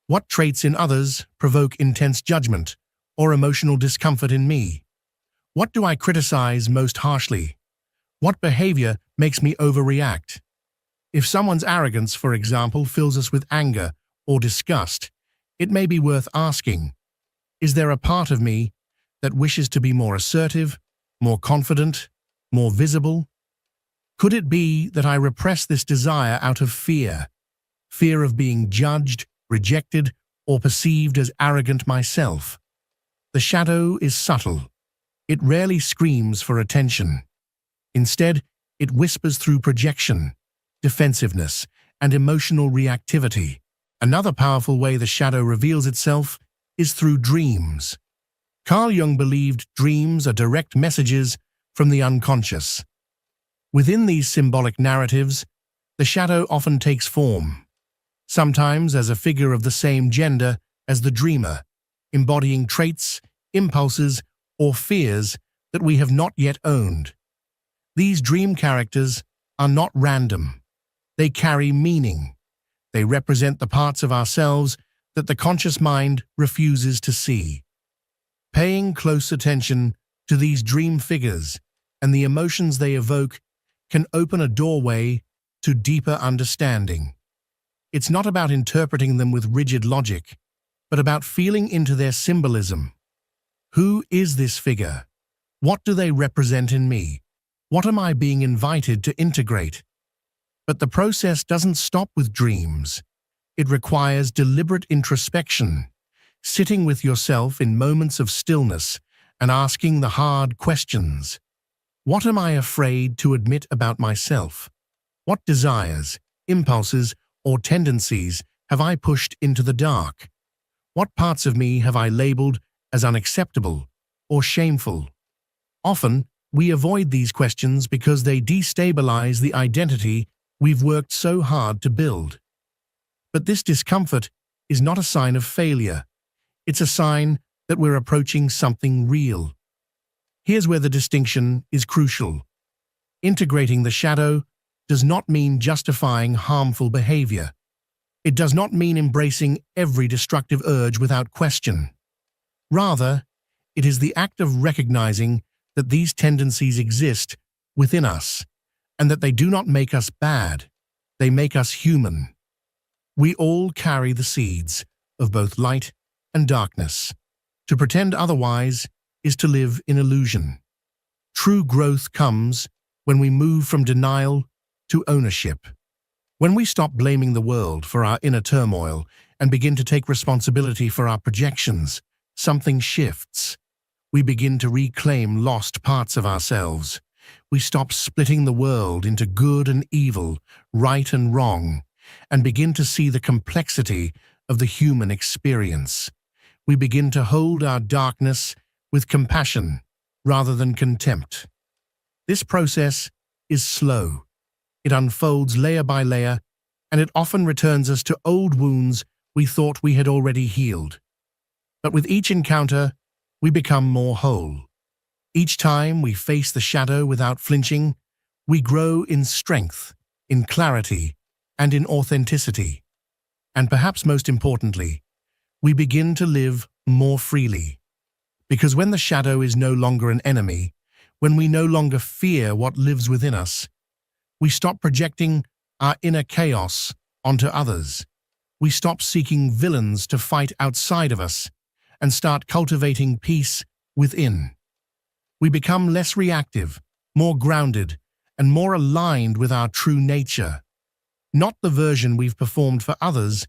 what traits in others provoke intense judgment or emotional discomfort in me? What do I criticize most harshly? What behavior makes me overreact? If someone's arrogance, for example, fills us with anger or disgust, it may be worth asking, is there a part of me that wishes to be more assertive, more confident, more visible? Could it be that I repress this desire out of fear of being judged, rejected, or perceived as arrogant myself? The shadow is subtle. It rarely screams for attention. Instead, it whispers through projection, defensiveness, and emotional reactivity. Another powerful way the shadow reveals itself is through dreams. Carl Jung believed dreams are direct messages from the unconscious. Within these symbolic narratives, the shadow often takes form, sometimes as a figure of the same gender as the dreamer, embodying traits, impulses, or fears that we have not yet owned. These dream characters are not random. They carry meaning. They represent the parts of ourselves that the conscious mind refuses to see. Paying close attention to these dream figures and the emotions they evoke can open a doorway to deeper understanding. It's not about interpreting them with rigid logic, but about feeling into their symbolism. Who is this figure? What do they represent in me? What am I being invited to integrate? But the process doesn't stop with dreams. It requires deliberate introspection, sitting with yourself in moments of stillness and asking the hard questions. What am I afraid to admit about myself? What desires, impulses, or tendencies have I pushed into the dark? What parts of me have I labeled as unacceptable or shameful? Often, we avoid these questions because they destabilize the identity we've worked so hard to build. But this discomfort is not a sign of failure. It's a sign that we're approaching something real. Here's where the distinction is crucial. Integrating the shadow does not mean justifying harmful behavior. It does not mean embracing every destructive urge without question. Rather, it is the act of recognizing that these tendencies exist within us and that they do not make us bad, they make us human. We all carry the seeds of both light and darkness. To pretend otherwise is to live in illusion. True growth comes when we move from denial to ownership. When we stop blaming the world for our inner turmoil and begin to take responsibility for our projections, something shifts. We begin to reclaim lost parts of ourselves. We stop splitting the world into good and evil, right and wrong, and begin to see the complexity of the human experience. We begin to hold our darkness with compassion rather than contempt. This process is slow. It unfolds layer by layer, and it often returns us to old wounds we thought we had already healed. But with each encounter, we become more whole. Each time we face the shadow without flinching, we grow in strength, in clarity, and in authenticity. And perhaps most importantly, we begin to live more freely. Because when the shadow is no longer an enemy, when we no longer fear what lives within us, we stop projecting our inner chaos onto others. We stop seeking villains to fight outside of us and start cultivating peace within. We become less reactive, more grounded, and more aligned with our true nature. Not the version we've performed for others,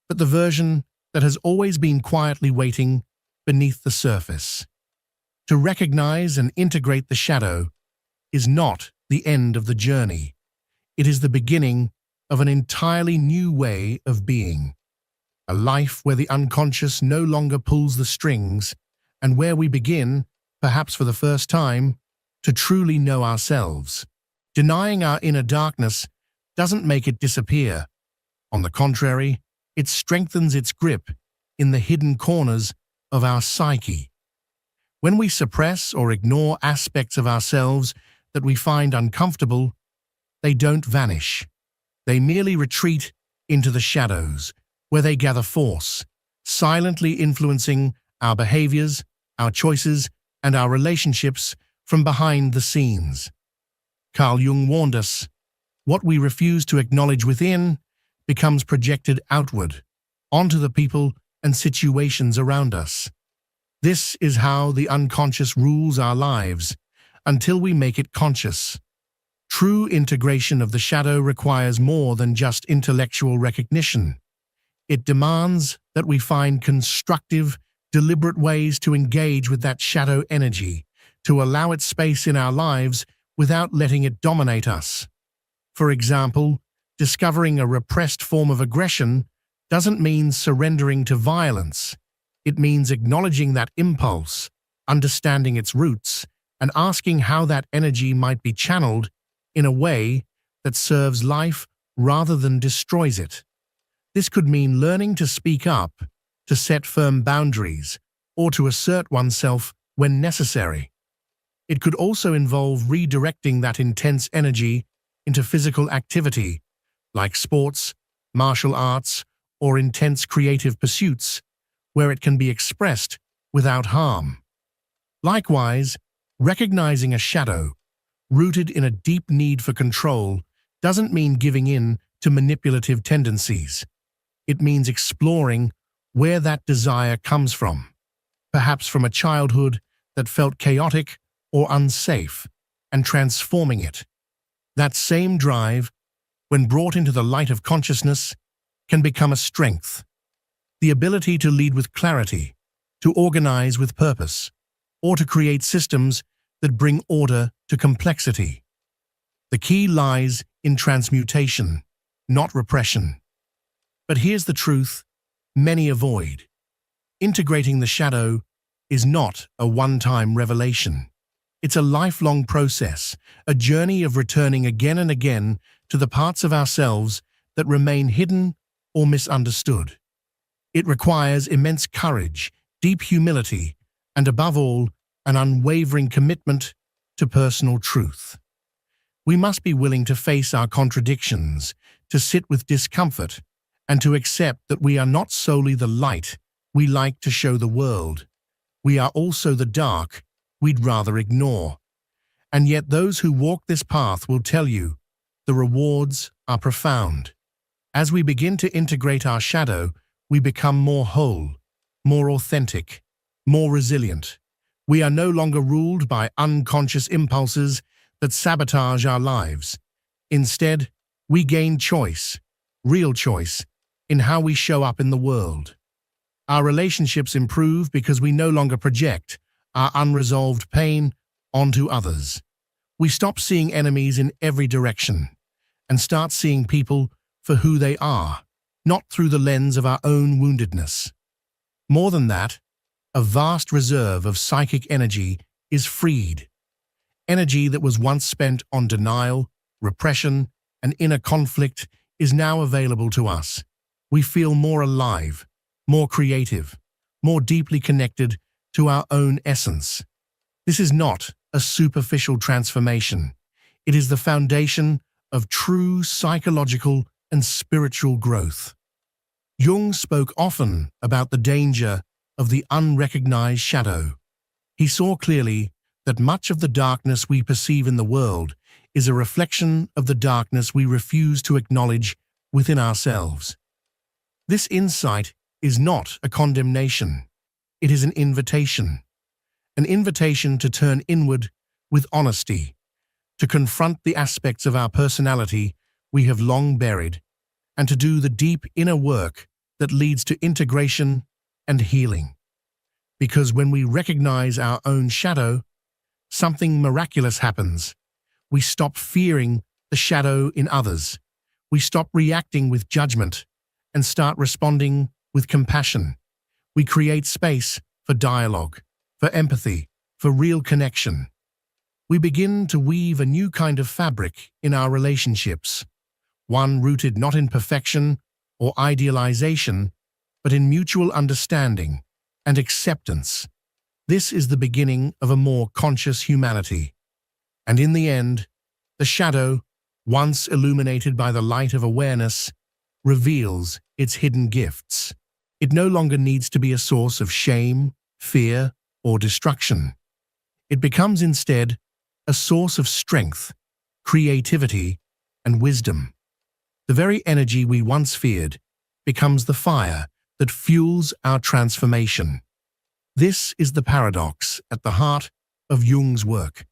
but the version that has always been quietly waiting beneath the surface. To recognize and integrate the shadow is not the end of the journey. It is the beginning of an entirely new way of being. A life where the unconscious no longer pulls the strings, and where we begin, perhaps for the first time, to truly know ourselves. Denying our inner darkness doesn't make it disappear. On the contrary, it strengthens its grip in the hidden corners of our psyche. When we suppress or ignore aspects of ourselves that we find uncomfortable, they don't vanish. They merely retreat into the shadows, where they gather force, silently influencing our behaviors, our choices, and our relationships from behind the scenes. Carl Jung warned us, what we refuse to acknowledge within becomes projected outward, onto the people and situations around us. This is how the unconscious rules our lives, until we make it conscious. True integration of the shadow requires more than just intellectual recognition. It demands that we find constructive, deliberate ways to engage with that shadow energy, to allow it space in our lives without letting it dominate us. For example, discovering a repressed form of aggression doesn't mean surrendering to violence. It means acknowledging that impulse, understanding its roots, and asking how that energy might be channeled in a way that serves life rather than destroys it. This could mean learning to speak up, to set firm boundaries, or to assert oneself when necessary. It could also involve redirecting that intense energy into physical activity, like sports, martial arts, or intense creative pursuits, where it can be expressed without harm. Likewise, recognizing a shadow, rooted in a deep need for control, doesn't mean giving in to manipulative tendencies. It means exploring where that desire comes from, perhaps from a childhood that felt chaotic or unsafe, and transforming it. That same drive, when brought into the light of consciousness, can become a strength. The ability to lead with clarity, to organize with purpose, or to create systems that bring order to complexity. The key lies in transmutation, not repression. But here's the truth many avoid. Integrating the shadow is not a one-time revelation. It's a lifelong process, a journey of returning again and again to the parts of ourselves that remain hidden or misunderstood. It requires immense courage, deep humility, and above all, an unwavering commitment to personal truth. We must be willing to face our contradictions, to sit with discomfort, and to accept that we are not solely the light we like to show the world. We are also the dark we'd rather ignore. And yet those who walk this path will tell you the rewards are profound. As we begin to integrate our shadow, we become more whole, more authentic, more resilient. We are no longer ruled by unconscious impulses that sabotage our lives. Instead, we gain choice, real choice, in how we show up in the world. Our relationships improve because we no longer project our unresolved pain onto others. We stop seeing enemies in every direction and start seeing people for who they are, not through the lens of our own woundedness. More than that, a vast reserve of psychic energy is freed. Energy that was once spent on denial, repression, and inner conflict is now available to us. We feel more alive, more creative, more deeply connected to our own essence. This is not a superficial transformation. It is the foundation of true psychological and spiritual growth. Jung spoke often about the danger of the unrecognized shadow. He saw clearly that much of the darkness we perceive in the world is a reflection of the darkness we refuse to acknowledge within ourselves. This insight is not a condemnation. It is an invitation to turn inward with honesty, to confront the aspects of our personality we have long buried, and to do the deep inner work that leads to integration and healing. Because when we recognize our own shadow, something miraculous happens. We stop fearing the shadow in others. We stop reacting with judgment and start responding with compassion. We create space for dialogue, for empathy, for real connection. We begin to weave a new kind of fabric in our relationships, one rooted not in perfection or idealization, but in mutual understanding and acceptance. This is the beginning of a more conscious humanity. And in the end, the shadow, once illuminated by the light of awareness, reveals its hidden gifts. It no longer needs to be a source of shame, fear, or destruction. It becomes instead a source of strength, creativity, and wisdom. The very energy we once feared becomes the fire that fuels our transformation. This is the paradox at the heart of Jung's work.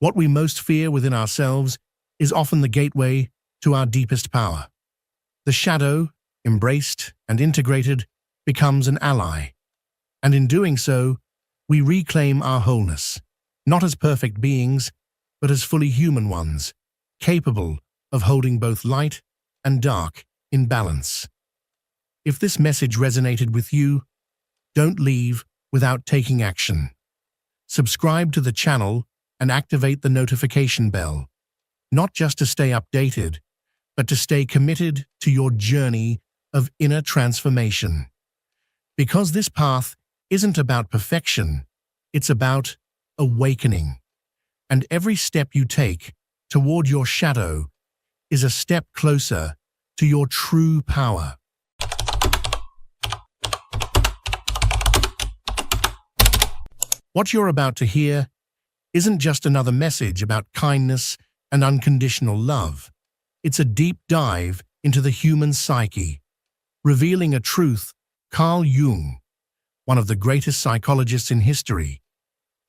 What we most fear within ourselves is often the gateway to our deepest power. The shadow, embraced and integrated, becomes an ally. And in doing so, we reclaim our wholeness, not as perfect beings, but as fully human ones, capable of holding both light and dark in balance. If this message resonated with you, don't leave without taking action. Subscribe to the channel and activate the notification bell, not just to stay updated, but to stay committed to your journey of inner transformation. Because this path isn't about perfection, it's about awakening. And every step you take toward your shadow is a step closer to your true power. What you're about to hear isn't just another message about kindness and unconditional love. It's a deep dive into the human psyche, revealing a truth Carl Jung, one of the greatest psychologists in history,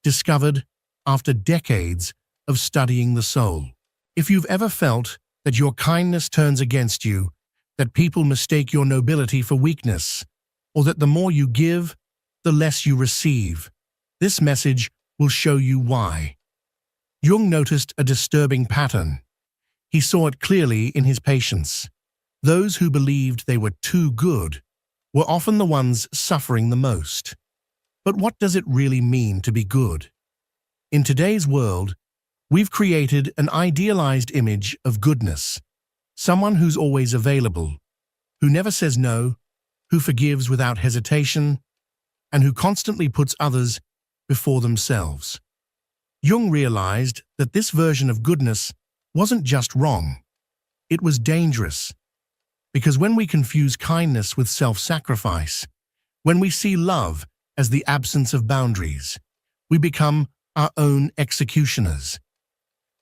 discovered after decades of studying the soul. If you've ever felt that your kindness turns against you, that people mistake your nobility for weakness, or that the more you give, the less you receive, this message will show you why. Jung noticed a disturbing pattern. He saw it clearly in his patients. Those who believed they were too good were often the ones suffering the most. But what does it really mean to be good? In today's world, we've created an idealized image of goodness, someone who's always available, who never says no, who forgives without hesitation, and who constantly puts others before themselves. Jung realized that this version of goodness wasn't just wrong, it was dangerous. Because when we confuse kindness with self-sacrifice, when we see love as the absence of boundaries, we become our own executioners.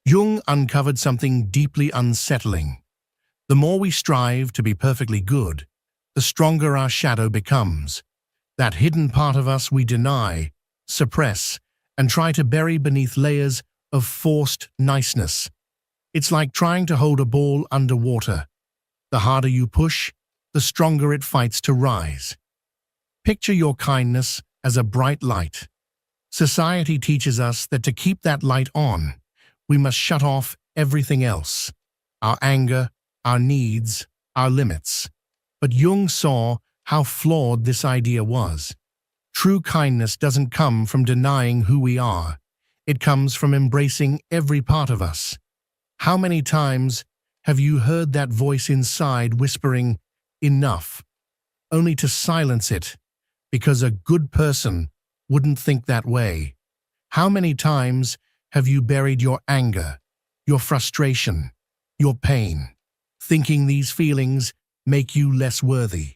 Jung uncovered something deeply unsettling. The more we strive to be perfectly good, the stronger our shadow becomes. That hidden part of us we deny, suppress, and try to bury beneath layers of forced niceness. It's like trying to hold a ball underwater. The harder you push, the stronger it fights to rise. Picture your kindness as a bright light. Society teaches us that to keep that light on, we must shut off everything else: our anger, our needs, our limits. But Jung saw how flawed this idea was. True kindness doesn't come from denying who we are. It comes from embracing every part of us. How many times have you heard that voice inside whispering, "Enough," only to silence it because a good person wouldn't think that way? How many times have you buried your anger, your frustration, your pain, thinking these feelings make you less worthy?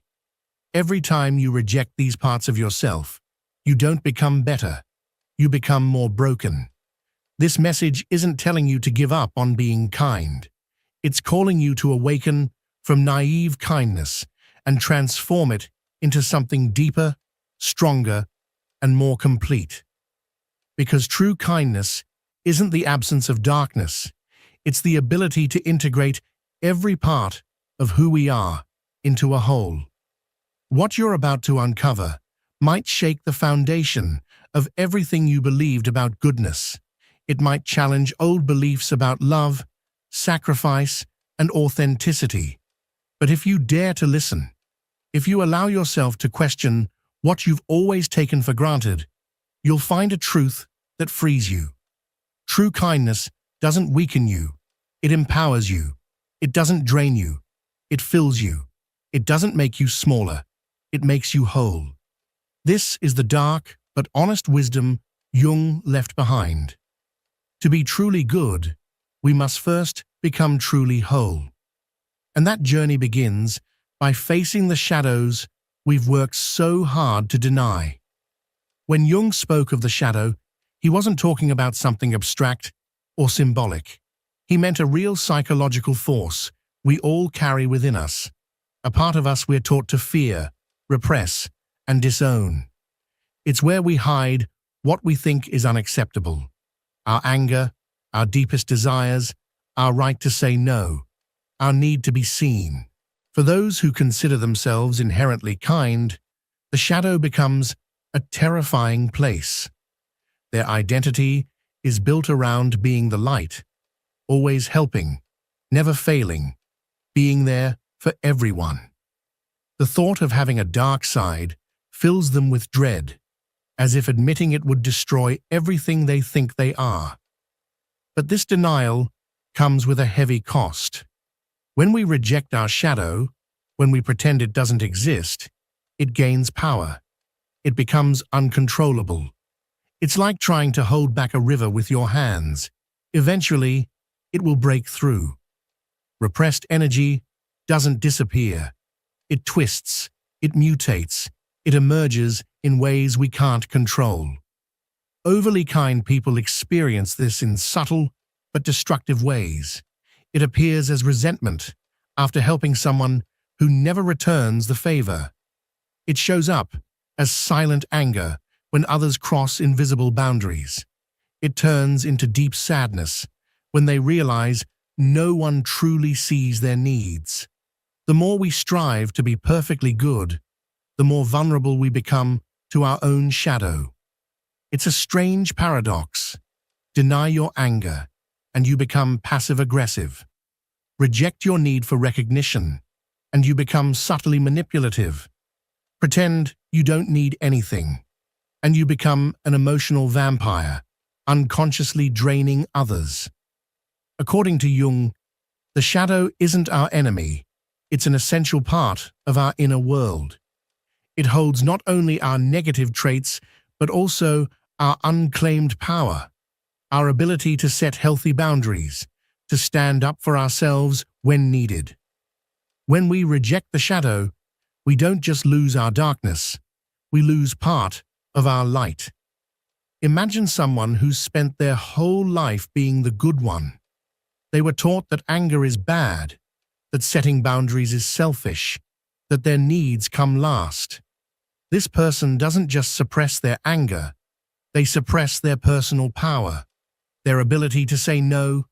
Every time you reject these parts of yourself, you don't become better, you become more broken. This message isn't telling you to give up on being kind. It's calling you to awaken from naive kindness and transform it into something deeper, stronger, and more complete. Because true kindness isn't the absence of darkness, it's the ability to integrate every part of who we are into a whole. What you're about to uncover might shake the foundation of everything you believed about goodness. It might challenge old beliefs about love, sacrifice, and authenticity. But if you dare to listen, if you allow yourself to question what you've always taken for granted, you'll find a truth that frees you. True kindness doesn't weaken you, it empowers you. It doesn't drain you, it fills you. It doesn't make you smaller, it makes you whole. This is the dark but honest wisdom Jung left behind. To be truly good, we must first become truly whole. And that journey begins by facing the shadows we've worked so hard to deny. When Jung spoke of the shadow, he wasn't talking about something abstract or symbolic. He meant a real psychological force we all carry within us, a part of us we're taught to fear, repress, and disown. It's where we hide what we think is unacceptable: our anger, our deepest desires, our right to say no, our need to be seen. For those who consider themselves inherently kind, the shadow becomes a terrifying place. Their identity is built around being the light, always helping, never failing, being there for everyone. The thought of having a dark side fills them with dread, as if admitting it would destroy everything they think they are. But this denial comes with a heavy cost. When we reject our shadow, when we pretend it doesn't exist, it gains power. It becomes uncontrollable. It's like trying to hold back a river with your hands. Eventually, it will break through. Repressed energy doesn't disappear. It twists, it mutates, it emerges in ways we can't control. Overly kind people experience this in subtle but destructive ways. It appears as resentment after helping someone who never returns the favor. It shows up as silent anger when others cross invisible boundaries. It turns into deep sadness when they realize no one truly sees their needs. The more we strive to be perfectly good, the more vulnerable we become to our own shadow. It's a strange paradox. Deny your anger, and you become passive-aggressive. Reject your need for recognition, and you become subtly manipulative. Pretend you don't need anything, and you become an emotional vampire, unconsciously draining others. According to Jung, the shadow isn't our enemy, it's an essential part of our inner world. It holds not only our negative traits, but also our unclaimed power, our ability to set healthy boundaries, to stand up for ourselves when needed. When we reject the shadow, we don't just lose our darkness, we lose part of our light. Imagine someone who's spent their whole life being the good one. They were taught that anger is bad, that setting boundaries is selfish, that their needs come last. This person doesn't just suppress their anger, they suppress their personal power, their ability to say no,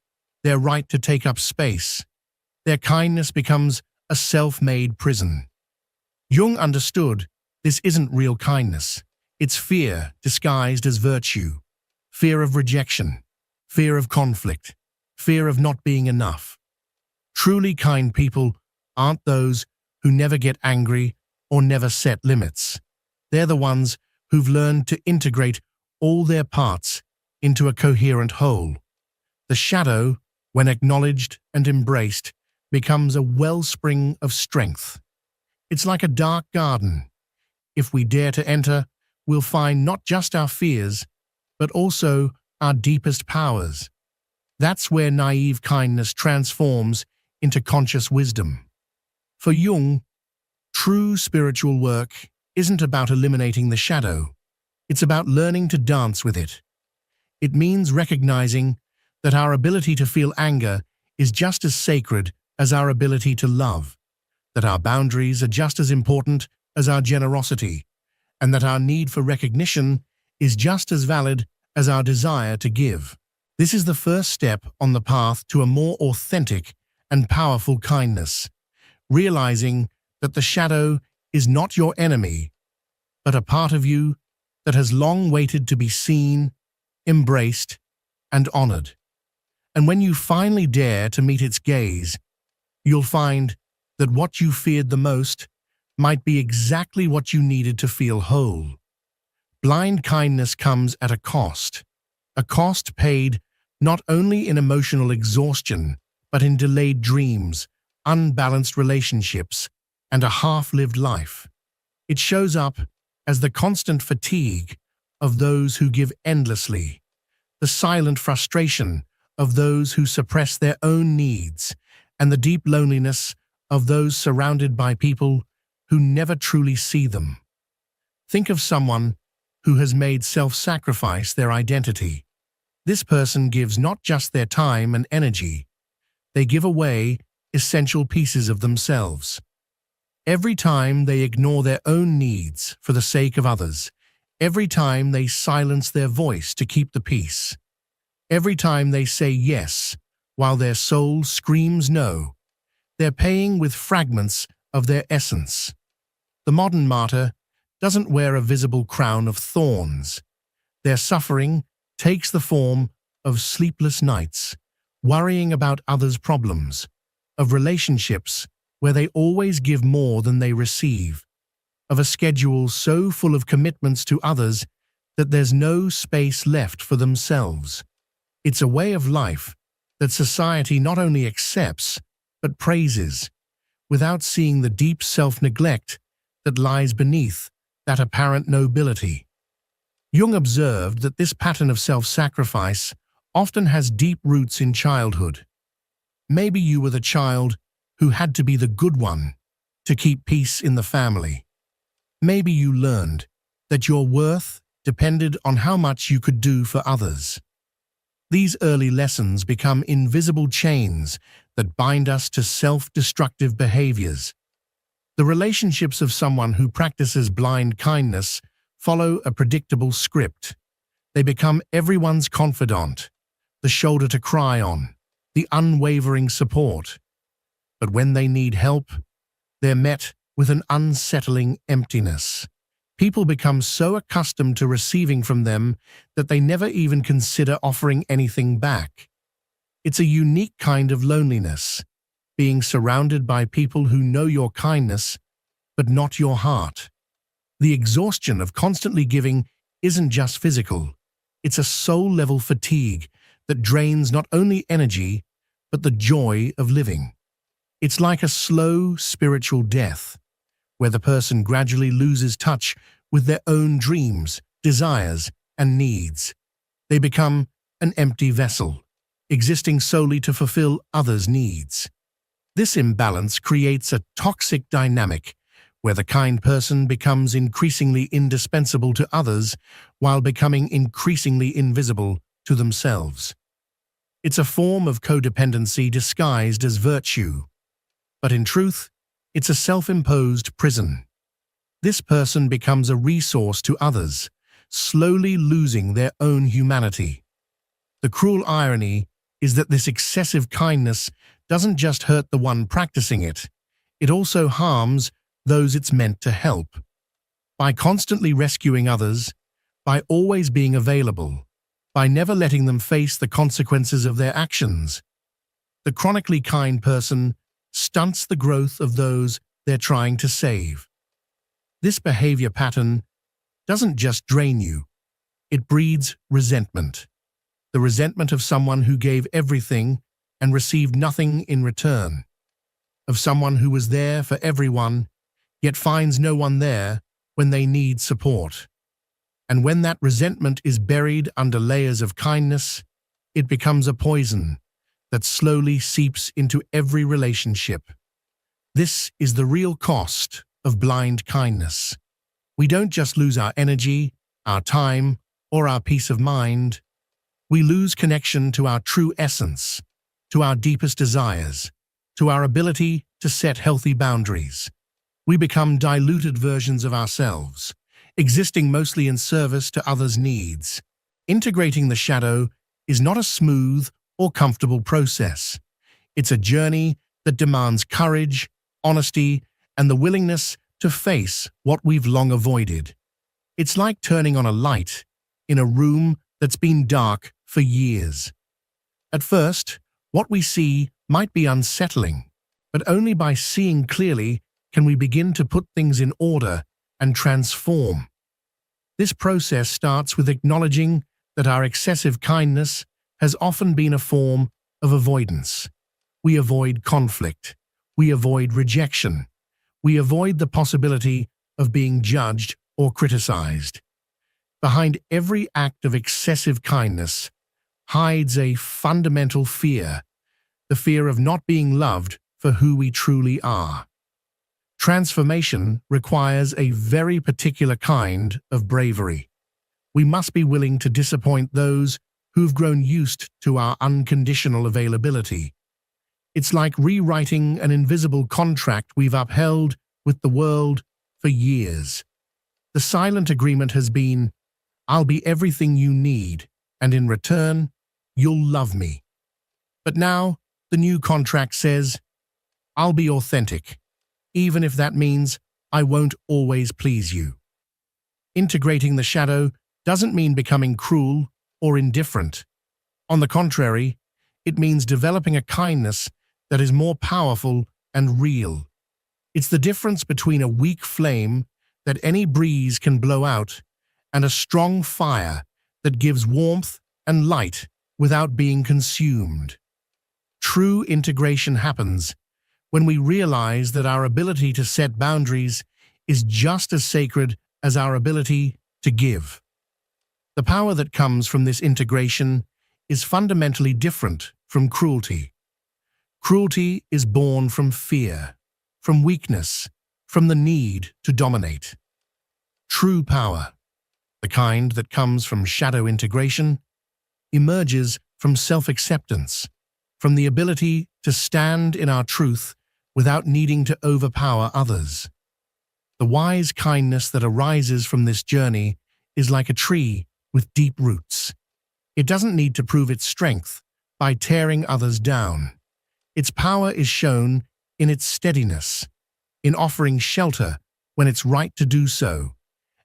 their right to take up space. Their kindness becomes a self-made prison. Jung understood this isn't real kindness. It's fear disguised as virtue. Fear of rejection, fear of conflict, fear of not being enough. Truly kind people aren't those who never get angry or never set limits. They're the ones who've learned to integrate all their parts into a coherent whole. The shadow, when acknowledged and embraced, becomes a wellspring of strength. It's like a dark garden. If we dare to enter, we'll find not just our fears, but also our deepest powers. That's where naive kindness transforms into conscious wisdom. For Jung, true spiritual work isn't about eliminating the shadow. It's about learning to dance with it. It means recognizing that our ability to feel anger is just as sacred as our ability to love, that our boundaries are just as important as our generosity, and that our need for recognition is just as valid as our desire to give. This is the first step on the path to a more authentic and powerful kindness, realizing that the shadow is not your enemy, but a part of you that has long waited to be seen, embraced, and honored. And when you finally dare to meet its gaze, you'll find that what you feared the most might be exactly what you needed to feel whole. Blind kindness comes at a cost paid not only in emotional exhaustion, but in delayed dreams, unbalanced relationships, and a half-lived life. It shows up as the constant fatigue of those who give endlessly, the silent frustration of those who suppress their own needs, and the deep loneliness of those surrounded by people who never truly see them. Think of someone who has made self-sacrifice their identity. This person gives not just their time and energy, they give away essential pieces of themselves. Every time they ignore their own needs for the sake of others, every time they silence their voice to keep the peace, every time they say yes while their soul screams no, they're paying with fragments of their essence. The modern martyr doesn't wear a visible crown of thorns. Their suffering takes the form of sleepless nights, worrying about others' problems, of relationships where they always give more than they receive, of a schedule so full of commitments to others that there's no space left for themselves. It's a way of life that society not only accepts, but praises, without seeing the deep self-neglect that lies beneath that apparent nobility. Jung observed that this pattern of self-sacrifice often has deep roots in childhood. Maybe you were the child who had to be the good one to keep peace in the family. Maybe you learned that your worth depended on how much you could do for others. These early lessons become invisible chains that bind us to self-destructive behaviors. The relationships of someone who practices blind kindness follow a predictable script. They become everyone's confidant, the shoulder to cry on, the unwavering support. But when they need help, they're met with an unsettling emptiness. People become so accustomed to receiving from them that they never even consider offering anything back. It's a unique kind of loneliness, being surrounded by people who know your kindness, but not your heart. The exhaustion of constantly giving isn't just physical. It's a soul-level fatigue that drains not only energy, but the joy of living. It's like a slow spiritual death, where the person gradually loses touch with their own dreams, desires, and needs. They become an empty vessel, existing solely to fulfill others' needs. This imbalance creates a toxic dynamic where the kind person becomes increasingly indispensable to others while becoming increasingly invisible to themselves. It's a form of codependency disguised as virtue, but in truth, it's a self-imposed prison. This person becomes a resource to others, slowly losing their own humanity. The cruel irony is that this excessive kindness doesn't just hurt the one practicing it, it also harms those it's meant to help. By constantly rescuing others, by always being available, by never letting them face the consequences of their actions, the chronically kind person stunts the growth of those they're trying to save. This behavior pattern doesn't just drain you, it breeds resentment. The resentment of someone who gave everything and received nothing in return. Of someone who was there for everyone, yet finds no one there when they need support. And when that resentment is buried under layers of kindness, it becomes a poison that slowly seeps into every relationship. This is the real cost of blind kindness. We don't just lose our energy, our time, or our peace of mind. We lose connection to our true essence, to our deepest desires, to our ability to set healthy boundaries. We become diluted versions of ourselves, existing mostly in service to others' needs. Integrating the shadow is not a smooth or comfortable process. It's a journey that demands courage, honesty, and the willingness to face what we've long avoided. It's like turning on a light in a room that's been dark for years. At first, what we see might be unsettling, but only by seeing clearly can we begin to put things in order and transform. This process starts with acknowledging that our excessive kindness has often been a form of avoidance. We avoid conflict. We avoid rejection. We avoid the possibility of being judged or criticized. Behind every act of excessive kindness hides a fundamental fear, the fear of not being loved for who we truly are. Transformation requires a very particular kind of bravery. We must be willing to disappoint those who've grown used to our unconditional availability. It's like rewriting an invisible contract we've upheld with the world for years. The silent agreement has been, I'll be everything you need, and in return, you'll love me. But now, the new contract says, I'll be authentic, even if that means I won't always please you. Integrating the shadow doesn't mean becoming cruel or indifferent. On the contrary, it means developing a kindness that is more powerful and real. It's the difference between a weak flame that any breeze can blow out and a strong fire that gives warmth and light without being consumed. True integration happens when we realize that our ability to set boundaries is just as sacred as our ability to give. The power that comes from this integration is fundamentally different from cruelty. Cruelty is born from fear, from weakness, from the need to dominate. True power, the kind that comes from shadow integration, emerges from self-acceptance, from the ability to stand in our truth without needing to overpower others. The wise kindness that arises from this journey is like a tree with deep roots. It doesn't need to prove its strength by tearing others down. Its power is shown in its steadiness, in offering shelter when it's right to do so,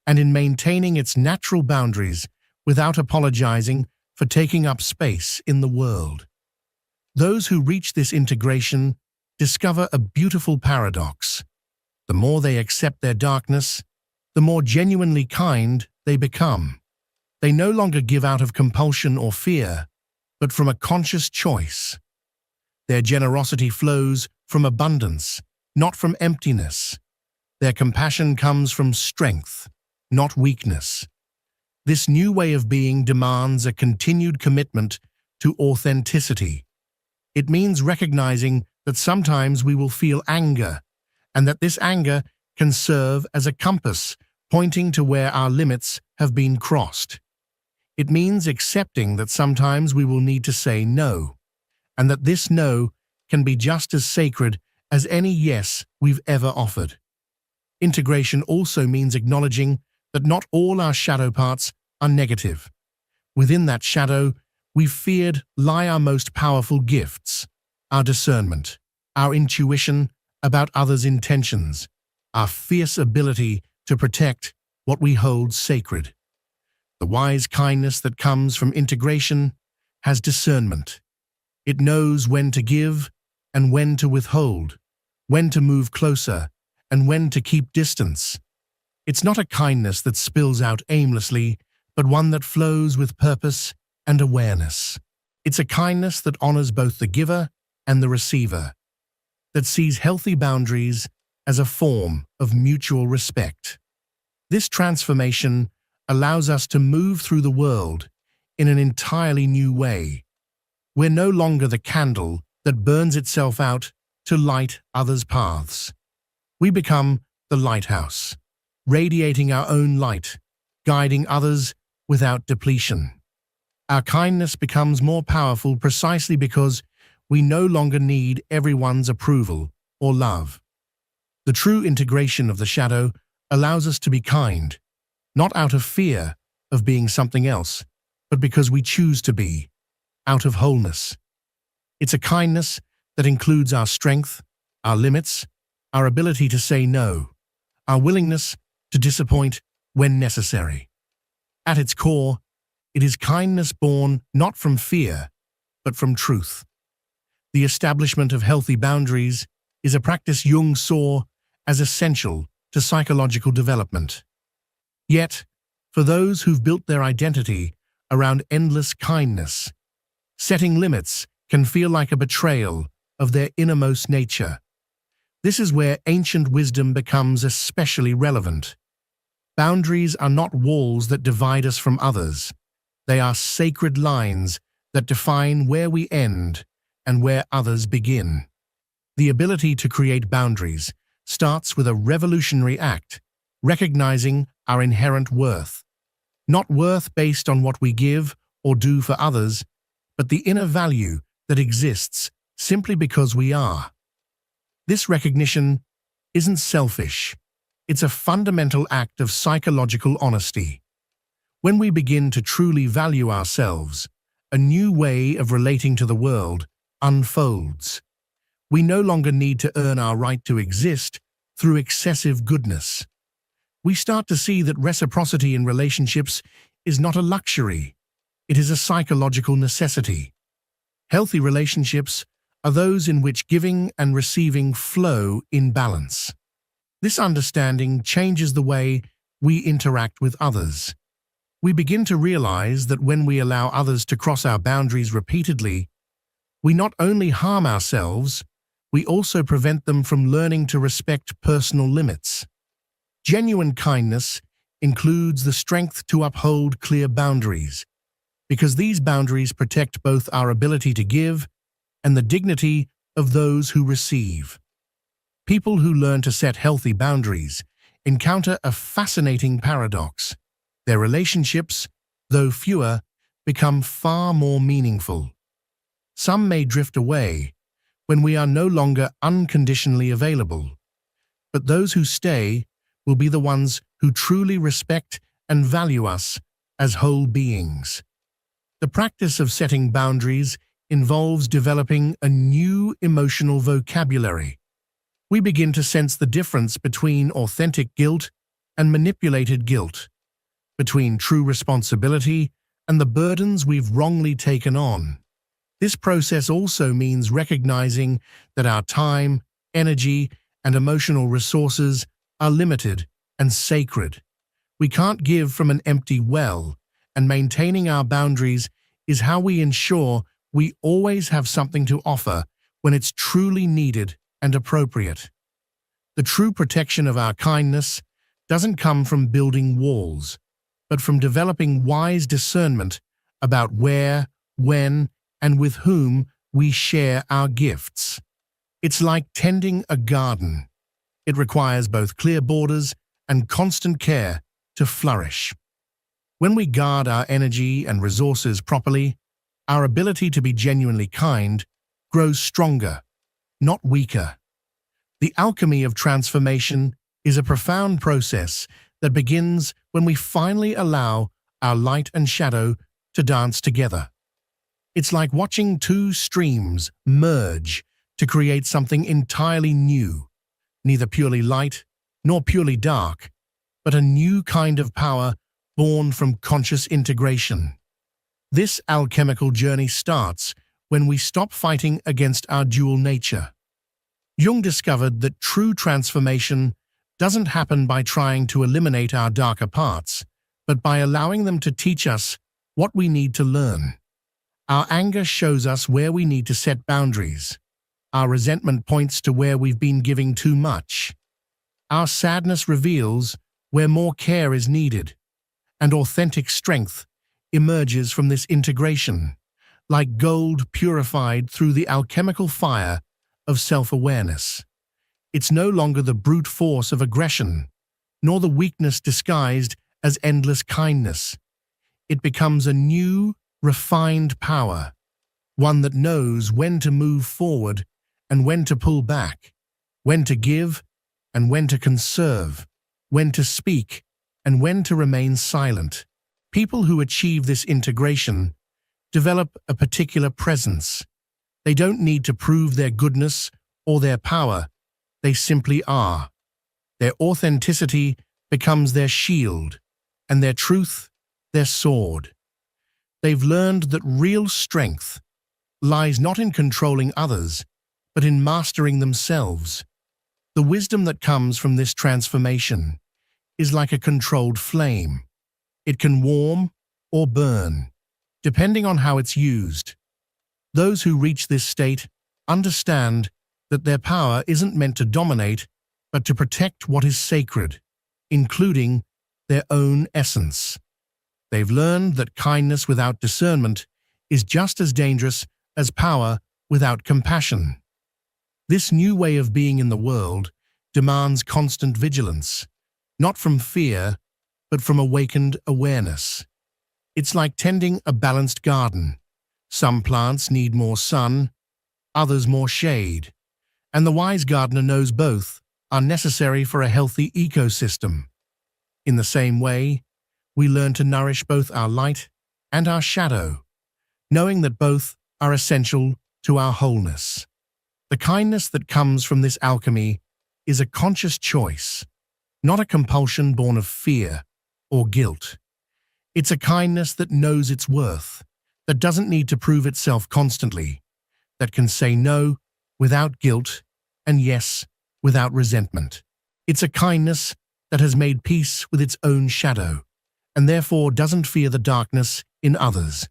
and in maintaining its natural boundaries without apologizing for taking up space in the world. Those who reach this integration discover a beautiful paradox. The more they accept their darkness, the more genuinely kind they become. They no longer give out of compulsion or fear, but from a conscious choice. Their generosity flows from abundance, not from emptiness. Their compassion comes from strength, not weakness. This new way of being demands a continued commitment to authenticity. It means recognizing that sometimes we will feel anger, and that this anger can serve as a compass pointing to where our limits have been crossed. It means accepting that sometimes we will need to say no, and that this no can be just as sacred as any yes we've ever offered. Integration also means acknowledging that not all our shadow parts are negative. Within that shadow, we've feared lie our most powerful gifts, our discernment, our intuition about others' intentions, our fierce ability to protect what we hold sacred. The wise kindness that comes from integration has discernment. It knows when to give and when to withhold, when to move closer and when to keep distance. It's not a kindness that spills out aimlessly, but one that flows with purpose and awareness. It's a kindness that honors both the giver and the receiver, that sees healthy boundaries as a form of mutual respect. This transformation allows us to move through the world in an entirely new way. We're no longer the candle that burns itself out to light others' paths. We become the lighthouse, radiating our own light, guiding others without depletion. Our kindness becomes more powerful precisely because we no longer need everyone's approval or love. The true integration of the shadow allows us to be kind, not out of fear of being something else, but because we choose to be, out of wholeness. It's a kindness that includes our strength, our limits, our ability to say no, our willingness to disappoint when necessary. At its core, it is kindness born not from fear, but from truth. The establishment of healthy boundaries is a practice Jung saw as essential to psychological development. Yet, for those who've built their identity around endless kindness, setting limits can feel like a betrayal of their innermost nature. This is where ancient wisdom becomes especially relevant. Boundaries are not walls that divide us from others. They are sacred lines that define where we end and where others begin. The ability to create boundaries starts with a revolutionary act, recognizing our inherent worth. Not worth based on what we give or do for others, but the inner value that exists simply because we are. This recognition isn't selfish. It's a fundamental act of psychological honesty. When we begin to truly value ourselves, a new way of relating to the world unfolds. We no longer need to earn our right to exist through excessive goodness. We start to see that reciprocity in relationships is not a luxury. It is a psychological necessity. Healthy relationships are those in which giving and receiving flow in balance. This understanding changes the way we interact with others. We begin to realize that when we allow others to cross our boundaries repeatedly, we not only harm ourselves, we also prevent them from learning to respect personal limits. Genuine kindness includes the strength to uphold clear boundaries, because these boundaries protect both our ability to give and the dignity of those who receive. People who learn to set healthy boundaries encounter a fascinating paradox. Their relationships, though fewer, become far more meaningful. Some may drift away when we are no longer unconditionally available, but those who stay will be the ones who truly respect and value us as whole beings. The practice of setting boundaries involves developing a new emotional vocabulary. We begin to sense the difference between authentic guilt and manipulated guilt, between true responsibility and the burdens we've wrongly taken on. This process also means recognizing that our time, energy, and emotional resources are limited and sacred. We can't give from an empty well, and maintaining our boundaries is how we ensure we always have something to offer when it's truly needed and appropriate. The true protection of our kindness doesn't come from building walls, but from developing wise discernment about where, when, and with whom we share our gifts. It's like tending a garden. It requires both clear borders and constant care to flourish. When we guard our energy and resources properly, our ability to be genuinely kind grows stronger, not weaker. The alchemy of transformation is a profound process that begins when we finally allow our light and shadow to dance together. It's like watching two streams merge to create something entirely new, neither purely light nor purely dark, but a new kind of power born from conscious integration. This alchemical journey starts when we stop fighting against our dual nature. Jung discovered that true transformation doesn't happen by trying to eliminate our darker parts, but by allowing them to teach us what we need to learn. Our anger shows us where we need to set boundaries. Our resentment points to where we've been giving too much. Our sadness reveals where more care is needed, and authentic strength emerges from this integration, like gold purified through the alchemical fire of self-awareness. It's no longer the brute force of aggression, nor the weakness disguised as endless kindness. It becomes a new, refined power, one that knows when to move forward and when to pull back, when to give and when to conserve, when to speak and when to remain silent. People who achieve this integration develop a particular presence. They don't need to prove their goodness or their power. They simply are. Their authenticity becomes their shield, and their truth their sword. They've learned that real strength lies not in controlling others, but in mastering themselves. The wisdom that comes from this transformation is like a controlled flame. It can warm or burn, depending on how it's used. Those who reach this state understand that their power isn't meant to dominate, but to protect what is sacred, including their own essence. They've learned that kindness without discernment is just as dangerous as power without compassion. This new way of being in the world demands constant vigilance, not from fear, but from awakened awareness. It's like tending a balanced garden. Some plants need more sun, others more shade, and the wise gardener knows both are necessary for a healthy ecosystem. In the same way, we learn to nourish both our light and our shadow, knowing that both are essential to our wholeness. The kindness that comes from this alchemy is a conscious choice, not a compulsion born of fear or guilt. It's a kindness that knows its worth, that doesn't need to prove itself constantly, that can say no without guilt and yes without resentment. It's a kindness that has made peace with its own shadow, and therefore doesn't fear the darkness in others.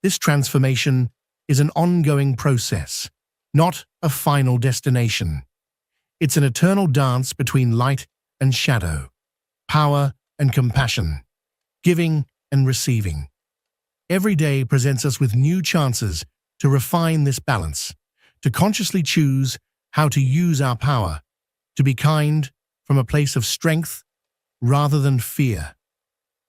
This transformation is an ongoing process, not a final destination. It's an eternal dance between light and shadow, power and compassion, giving and receiving. Every day presents us with new chances to refine this balance, to consciously choose how to use our power, to be kind from a place of strength rather than fear.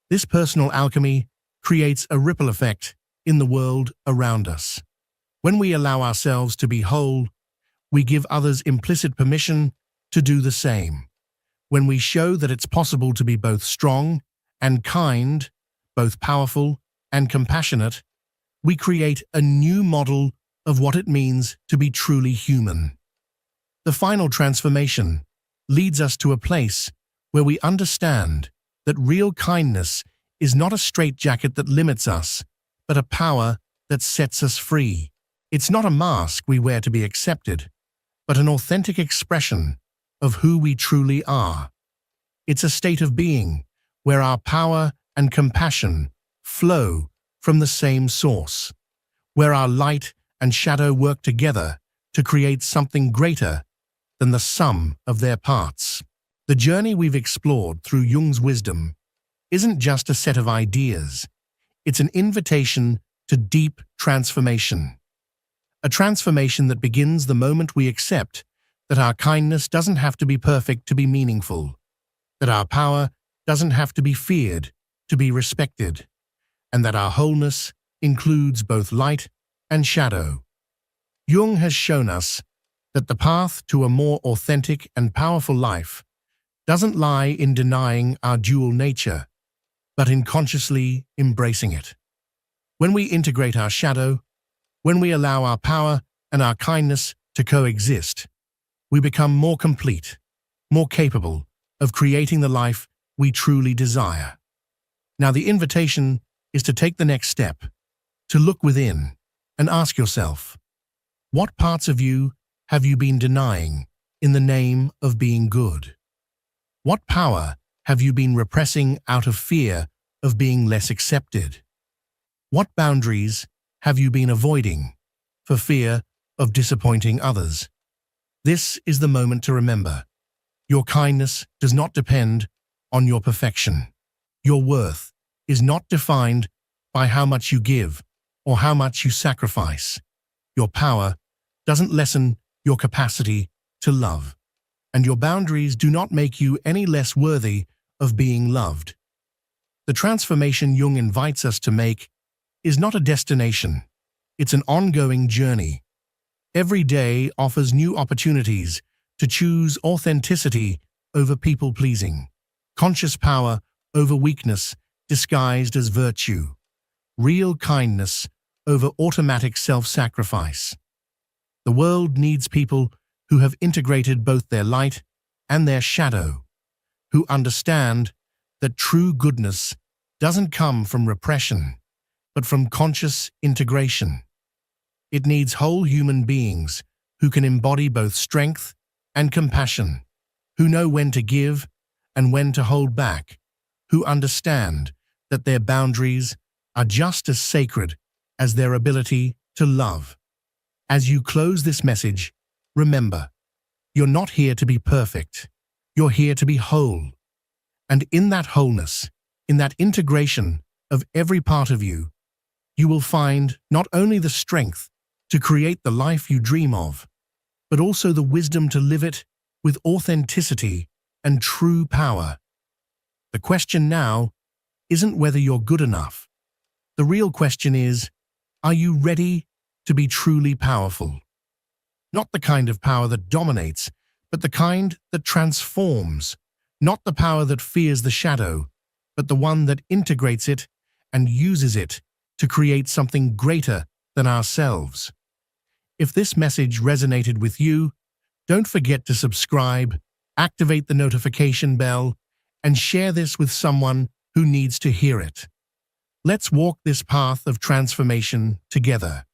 This personal alchemy creates a ripple effect in the world around us. When we allow ourselves to be whole, we give others implicit permission to do the same. When we show that it's possible to be both strong and kind, both powerful and compassionate, we create a new model of what it means to be truly human. The final transformation leads us to a place where we understand that real kindness is not a straitjacket that limits us, but a power that sets us free. It's not a mask we wear to be accepted, but an authentic expression of who we truly are. It's a state of being where our power and compassion flow from the same source, where our light and shadow work together to create something greater than the sum of their parts. The journey we've explored through Jung's wisdom isn't just a set of ideas, it's an invitation to deep transformation. A transformation that begins the moment we accept that our kindness doesn't have to be perfect to be meaningful, that our power doesn't have to be feared to be respected, and that our wholeness includes both light and shadow. Jung has shown us that the path to a more authentic and powerful life doesn't lie in denying our dual nature, but in consciously embracing it. When we integrate our shadow, when we allow our power and our kindness to coexist, we become more complete, more capable of creating the life we truly desire. Now the invitation is to take the next step, to look within and ask yourself, what parts of you have you been denying in the name of being good? What power have you been repressing out of fear of being less accepted? What boundaries have you been avoiding for fear of disappointing others? This is the moment to remember. Your kindness does not depend on your perfection. Your worth is not defined by how much you give or how much you sacrifice. Your power doesn't lessen your capacity to love, and your boundaries do not make you any less worthy of being loved. The transformation Jung invites us to make is not a destination, it's an ongoing journey. Every day offers new opportunities to choose authenticity over people-pleasing, conscious power over weakness disguised as virtue, real kindness over automatic self-sacrifice. The world needs people who have integrated both their light and their shadow, who understand that true goodness doesn't come from repression, but from conscious integration. It needs whole human beings who can embody both strength and compassion, who know when to give and when to hold back, who understand that their boundaries are just as sacred as their ability to love. As you close this message, remember, you're not here to be perfect. You're here to be whole. And in that wholeness, in that integration of every part of you, you will find not only the strength to create the life you dream of, but also the wisdom to live it with authenticity and true power. The question now isn't whether you're good enough. The real question is, are you ready to be truly powerful? Not the kind of power that dominates, but the kind that transforms. Not the power that fears the shadow, but the one that integrates it and uses it to create something greater than ourselves. If this message resonated with you, don't forget to subscribe, activate the notification bell, and share this with someone who needs to hear it. Let's walk this path of transformation together.